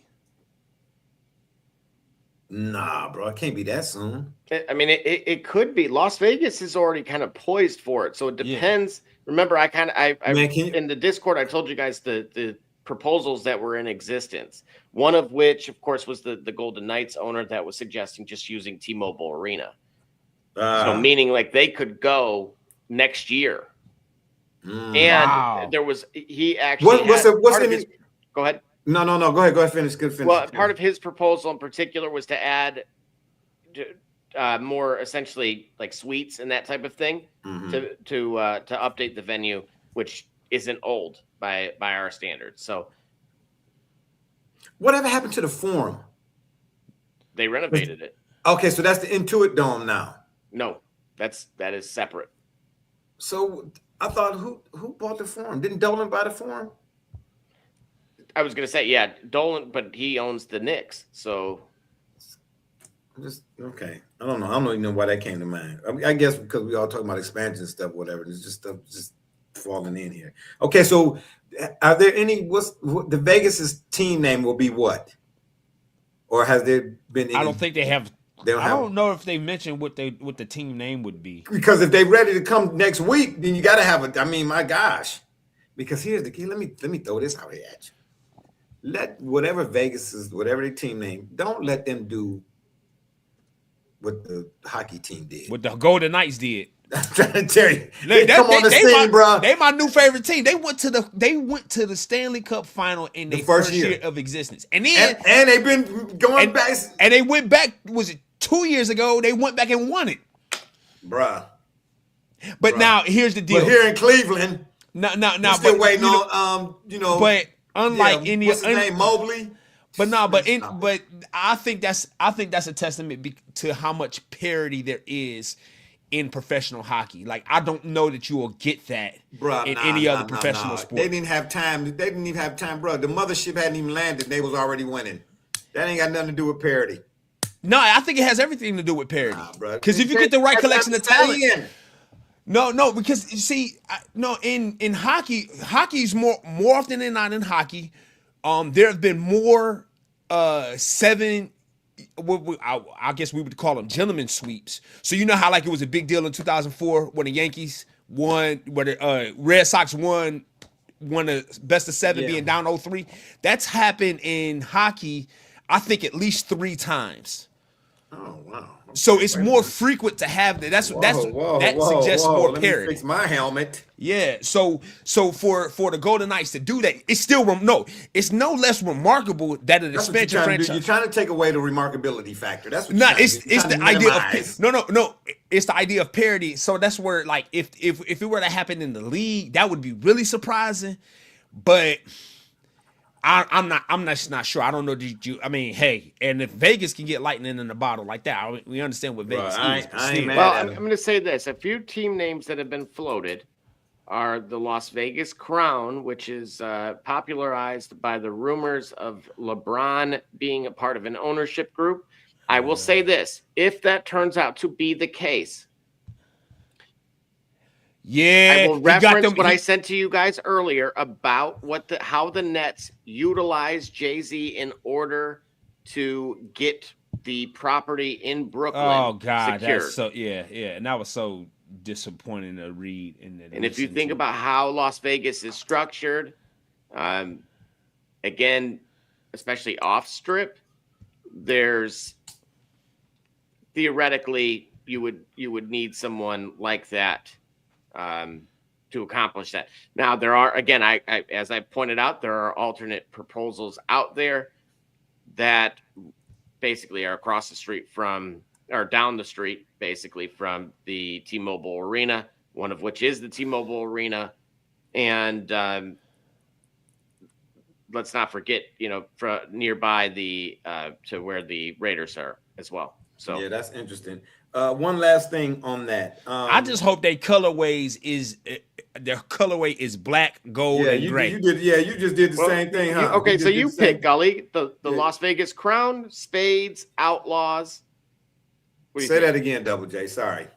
Nah, bro, it can't be that soon. I mean, it could be. Las Vegas is already kind of poised for it, so it depends. Yeah. Remember, in the Discord, I told you guys the proposals that were in existence. One of which, of course, was the Golden Knights owner that was suggesting just using T-Mobile Arena. So meaning like they could go next year. And there was he actually go ahead. No. Go ahead. Finish. Well, part of his proposal in particular was to add more essentially like suites and that type of thing to update the venue, which isn't old by our standards. So whatever happened to the Forum? They renovated it. Okay, so that's the Intuit Dome now. No, that is separate. So I thought who bought the Forum? Didn't Dolan buy the Forum? I was gonna say, yeah, Dolan, but he owns the Knicks, so okay. I don't know. I don't even know why that came to mind. I guess because we all talking about expansion stuff, whatever. There's just stuff just falling in here. Okay, so are there any? The Vegas's team name will be what? Or has there been? Any, I don't think they have. I don't know if they mentioned what the team name would be. Because if they're ready to come next week, then you got to have I mean, my gosh. Because here's the key. Let me throw this out here at you. Let whatever their team name, don't let them do what the hockey team did. What the Golden Knights did. I'm trying to tell you. They come on the scene, bro. They my new favorite team. They went to the Stanley Cup final in their first year of existence. And then and they've been going back. And they went back, was it 2 years ago, they went back and won it. Bruh. But now here's the deal. But here in Cleveland, no, still waiting on But unlike any what's his name, Mobley. But I think that's a testament to how much parity there is in professional hockey. Like, I don't know that you will get that in any other professional sport. They didn't have time. They didn't even have time, bro. The mothership hadn't even landed. They was already winning. That ain't got nothing to do with parity. No, I think it has everything to do with parity. Because if you get the right collection of talent. No, because you see, in hockey, hockey's more often than not in hockey. There have been more 7. I guess we would call them gentlemen sweeps. So you know how like it was a big deal in 2004 when the Yankees won, where the Red Sox won a best of 7 being down 0-3. That's happened in hockey, I think, at least 3 times. Oh wow! So it's more frequent to have that. That suggests more parity. Let me fix my helmet. Yeah. So for the Golden Knights to do that, it's still it's no less remarkable that an expansion franchise. You're trying to take away the remarkability factor. That's what it's the idea of no. It's the idea of parity. So that's where, like, if it were to happen in the league, that would be really surprising. But I'm not sure. I don't know. I mean, hey, and if Vegas can get lightning in the bottle like that, we understand what Vegas is. I'm going to say this: a few team names that have been floated are the Las Vegas Crown, which is popularized by the rumors of LeBron being a part of an ownership group. I will say this: if that turns out to be the case, I will reference what I sent to you guys earlier about how the Nets utilize Jay-Z in order to get the property in Brooklyn. Oh God, secured. that's so and that was so disappointing to read. And if you think about how Las Vegas is structured, again, especially off strip, there's theoretically you would need someone like that to accomplish that. Now there are, again, I as I pointed out, there are alternate proposals out there that basically are across the street from, or down the street basically from the T-Mobile Arena, one of which is the T-Mobile Arena. And let's not forget, nearby to where the Raiders are as well. So yeah, that's interesting. One last thing on that. I just hope their colorway is black, gold, and gray. You just did the same thing, huh? Okay, so you pick, Gully, the Las Vegas Crown, Spades, Outlaws. Say that again, Double J. Sorry.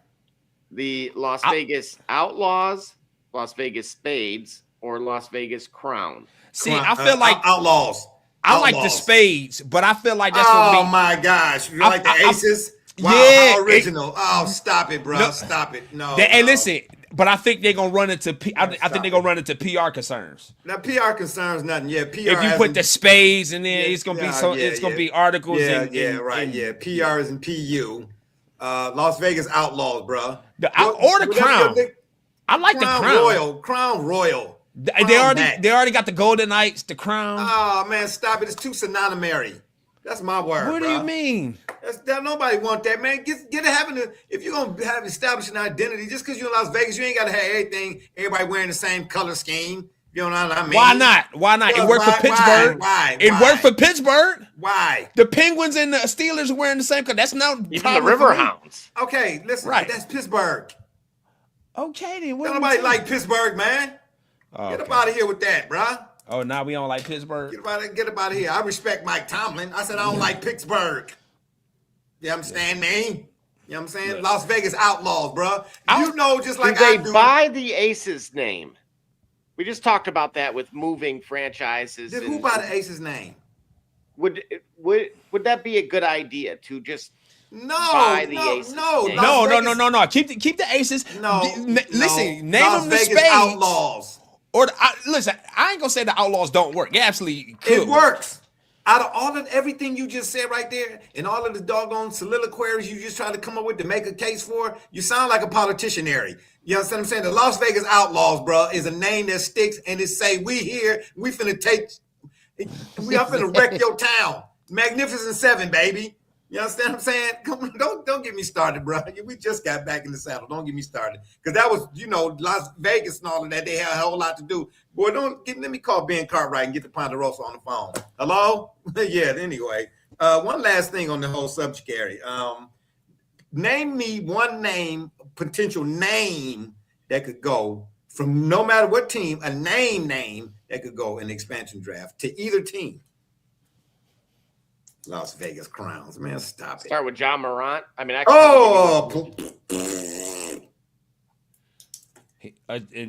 The Las Vegas Outlaws, Las Vegas Spades, or Las Vegas Crown. See, I feel like Outlaws. I like the Spades, but I feel like that's oh my gosh, you like the Aces? Wow, yeah, how original. Stop it, bro. No, stop it. No. Hey, listen, but I think they're gonna run into I think they're gonna run into PR concerns. Now PR concerns nothing. Yeah, PR. If you put the Spades in there, it's gonna be it's gonna be articles. PR is in PU. Las Vegas Outlaws, bro. The Crown. I like the Crown. Crown Royal. They already got the Golden Knights, the Crown. Oh man, stop it! It's too synonymous. That's my word. What do you mean? Nobody want that, man. Get it happening. If you're gonna have establish an identity, just because you're in Las Vegas, you ain't gotta have everything. Everybody wearing the same color scheme. You know what I mean? Why not? It worked for Pittsburgh. It worked for Pittsburgh. Why? The Penguins and the Steelers are wearing the same color. That's not even the Riverhounds. Okay, listen. Right. That's Pittsburgh. Okay, then. Nobody like Pittsburgh, man. Get up out of here with that, bruh. Oh, now we don't like Pittsburgh? Get up out of here. I respect Mike Tomlin. I said I don't like Pittsburgh. You understand me? You know what I'm saying? Yes. Las Vegas Outlaws, bro. You know, just like I do. They buy the Aces name? We just talked about that with moving franchises. Who buy the Aces name? Would that be a good idea to just buy the Aces? No. Keep the Aces. Listen, name Las them the Vegas Spades. Outlaws. Listen, I ain't gonna say the Outlaws don't work. It absolutely could. It works. Out of all of everything you just said right there, and all of the doggone soliloquies you just try to come up with to make a case for, you sound like a politicianary. You understand what I'm saying? The Las Vegas Outlaws, bro, is a name that sticks, and it say we here, we finna finna wreck your town. Magnificent Seven, baby. You understand what I'm saying? Come on, don't get me started, bro. We just got back in the saddle. Don't get me started. Because that was, Las Vegas and all of that. They had a whole lot to do. Boy, let me call Ben Cartwright and get the Ponderosa on the phone. Hello? Yeah, anyway. One last thing on the whole subject, Gary. Name me one potential name that could go from no matter what team, a name that could go in the expansion draft to either team. Las Vegas Crowns, man, stop it. Start with John Morant. I mean,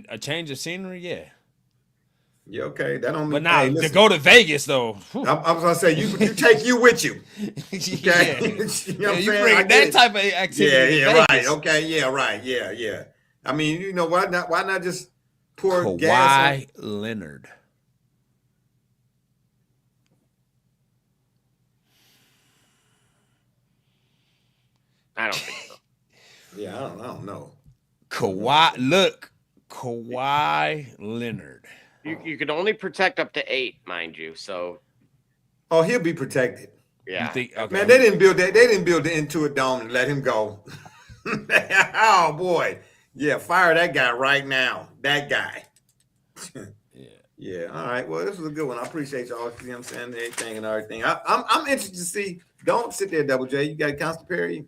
a change of scenery, yeah. Yeah, okay. That don't mean. But now to go to Vegas though, I was gonna say you take you with you. Okay, you bring that type of activity. Yeah, right. Okay, yeah, right. Yeah. I mean, why not just pour Kawhi gas on Leonard. I don't think so. Yeah, I don't know. Kawhi Leonard. You can only protect up to 8, mind you. So, he'll be protected. Yeah, you think, okay. Man, they didn't build that. They didn't build the Intuit Dome and let him go. Oh boy, yeah, fire that guy right now. That guy. Yeah. All right. Well, this was a good one. I appreciate y'all. You know what I'm saying? Everything and everything. I'm interested to see. Don't sit there, Double J. You got Constantine.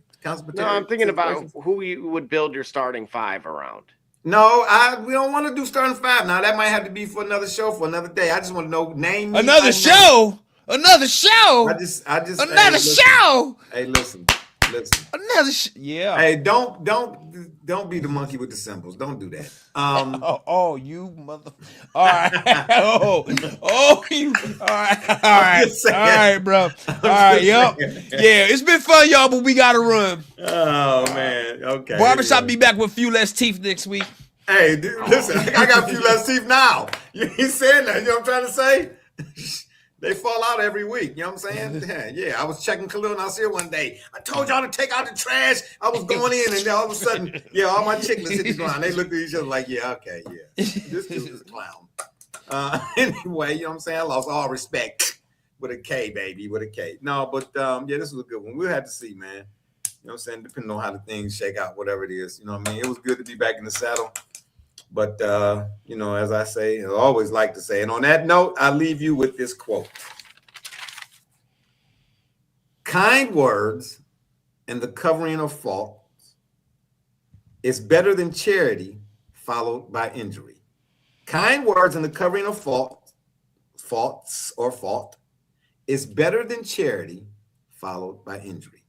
No, I'm thinking about who you would build your starting 5 around. No, we don't want to do starting 5 now. That might have to be for another show for another day. I just want to know name another show. Another show. I just another show. Hey, listen. Another yeah. Hey, don't be the monkey with the symbols. Don't do that. You mother. All right. You. All right, bro. All right, yep. Yeah, it's been fun, y'all, but we gotta run. Oh man. Okay. Barbershop be back with a few less teeth next week. Hey, dude, listen, I got a few less teeth now. You ain't saying that. You know what I'm trying to say? They fall out every week. You know what I'm saying? Yeah. I was checking Khalil Nasir one day. I told y'all to take out the trash. I was going in, and then all of a sudden, all my chicklets hit the ground. They looked at each other like, okay. This dude is a clown. Anyway, you know what I'm saying? I lost all respect with a K, baby, with a K. No, but this was a good one. We'll have to see, man. You know what I'm saying? Depending on how the things shake out, whatever it is. You know what I mean? It was good to be back in the saddle. But, as I say, I always like to say, and on that note, I leave you with this quote. Kind words and the covering of faults is better than charity followed by injury. Kind words and the covering of faults is better than charity followed by injury.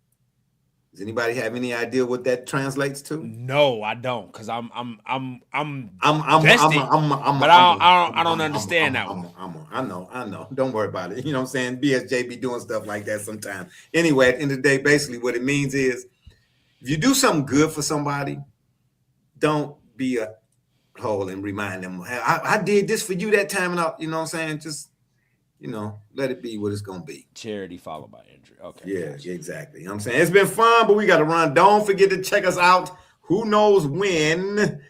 Does anybody have any idea what that translates to? No, I don't, because I don't understand that one. I know. Don't worry about it. You know what I'm saying? BSJ be doing stuff like that sometimes. Anyway, at the end of the day, basically what it means is if you do something good for somebody, don't be a hole and remind them, hey, I did this for you that time, and you know what I'm saying? Just, let it be what it's going to be. Charity followed by injury. Okay. Yeah, exactly. You know what I'm saying? It's been fun, but we got to run. Don't forget to check us out. Who knows when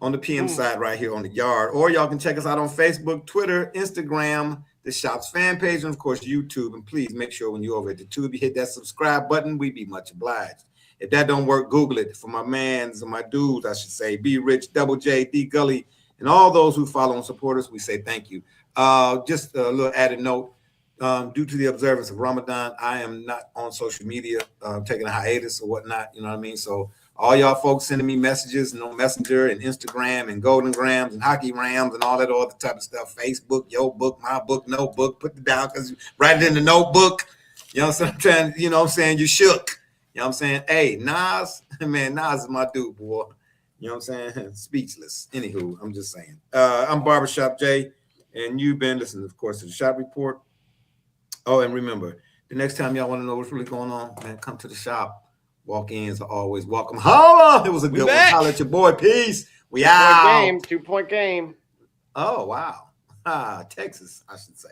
on the PM side right here on the yard. Or y'all can check us out on Facebook, Twitter, Instagram, the shop's fan page, and of course, YouTube. And please make sure when you're over at the tube, you hit that subscribe button. We'd be much obliged. If that don't work, Google it. For my mans and my dudes, I should say, B Rich, Double J, D Gully, and all those who follow and support us, we say thank you. Just a little added note. Due to the observance of Ramadan, I am not on social media, taking a hiatus or whatnot. You know what I mean? So all y'all folks sending me messages on Messenger and Instagram and Golden Grams and Hockey Rams and all that other type of stuff. Facebook, your book, my book, notebook. Put it down because write it in the notebook. You know what I'm saying? You know what I'm saying? You shook. You know what I'm saying? Hey, Nas, man, Nas is my dude, boy. You know what I'm saying? Speechless. Anywho, I'm just saying. I'm Barbershop Jay, and you've been listening, of course, to the Shop Report. Oh, and remember, the next time y'all want to know what's really going on, man, come to the shop. Walk-ins are always welcome. Holla! It was a good one. Holla at your boy. Peace. We out. 2-point game. Oh, wow. Texas, I should say.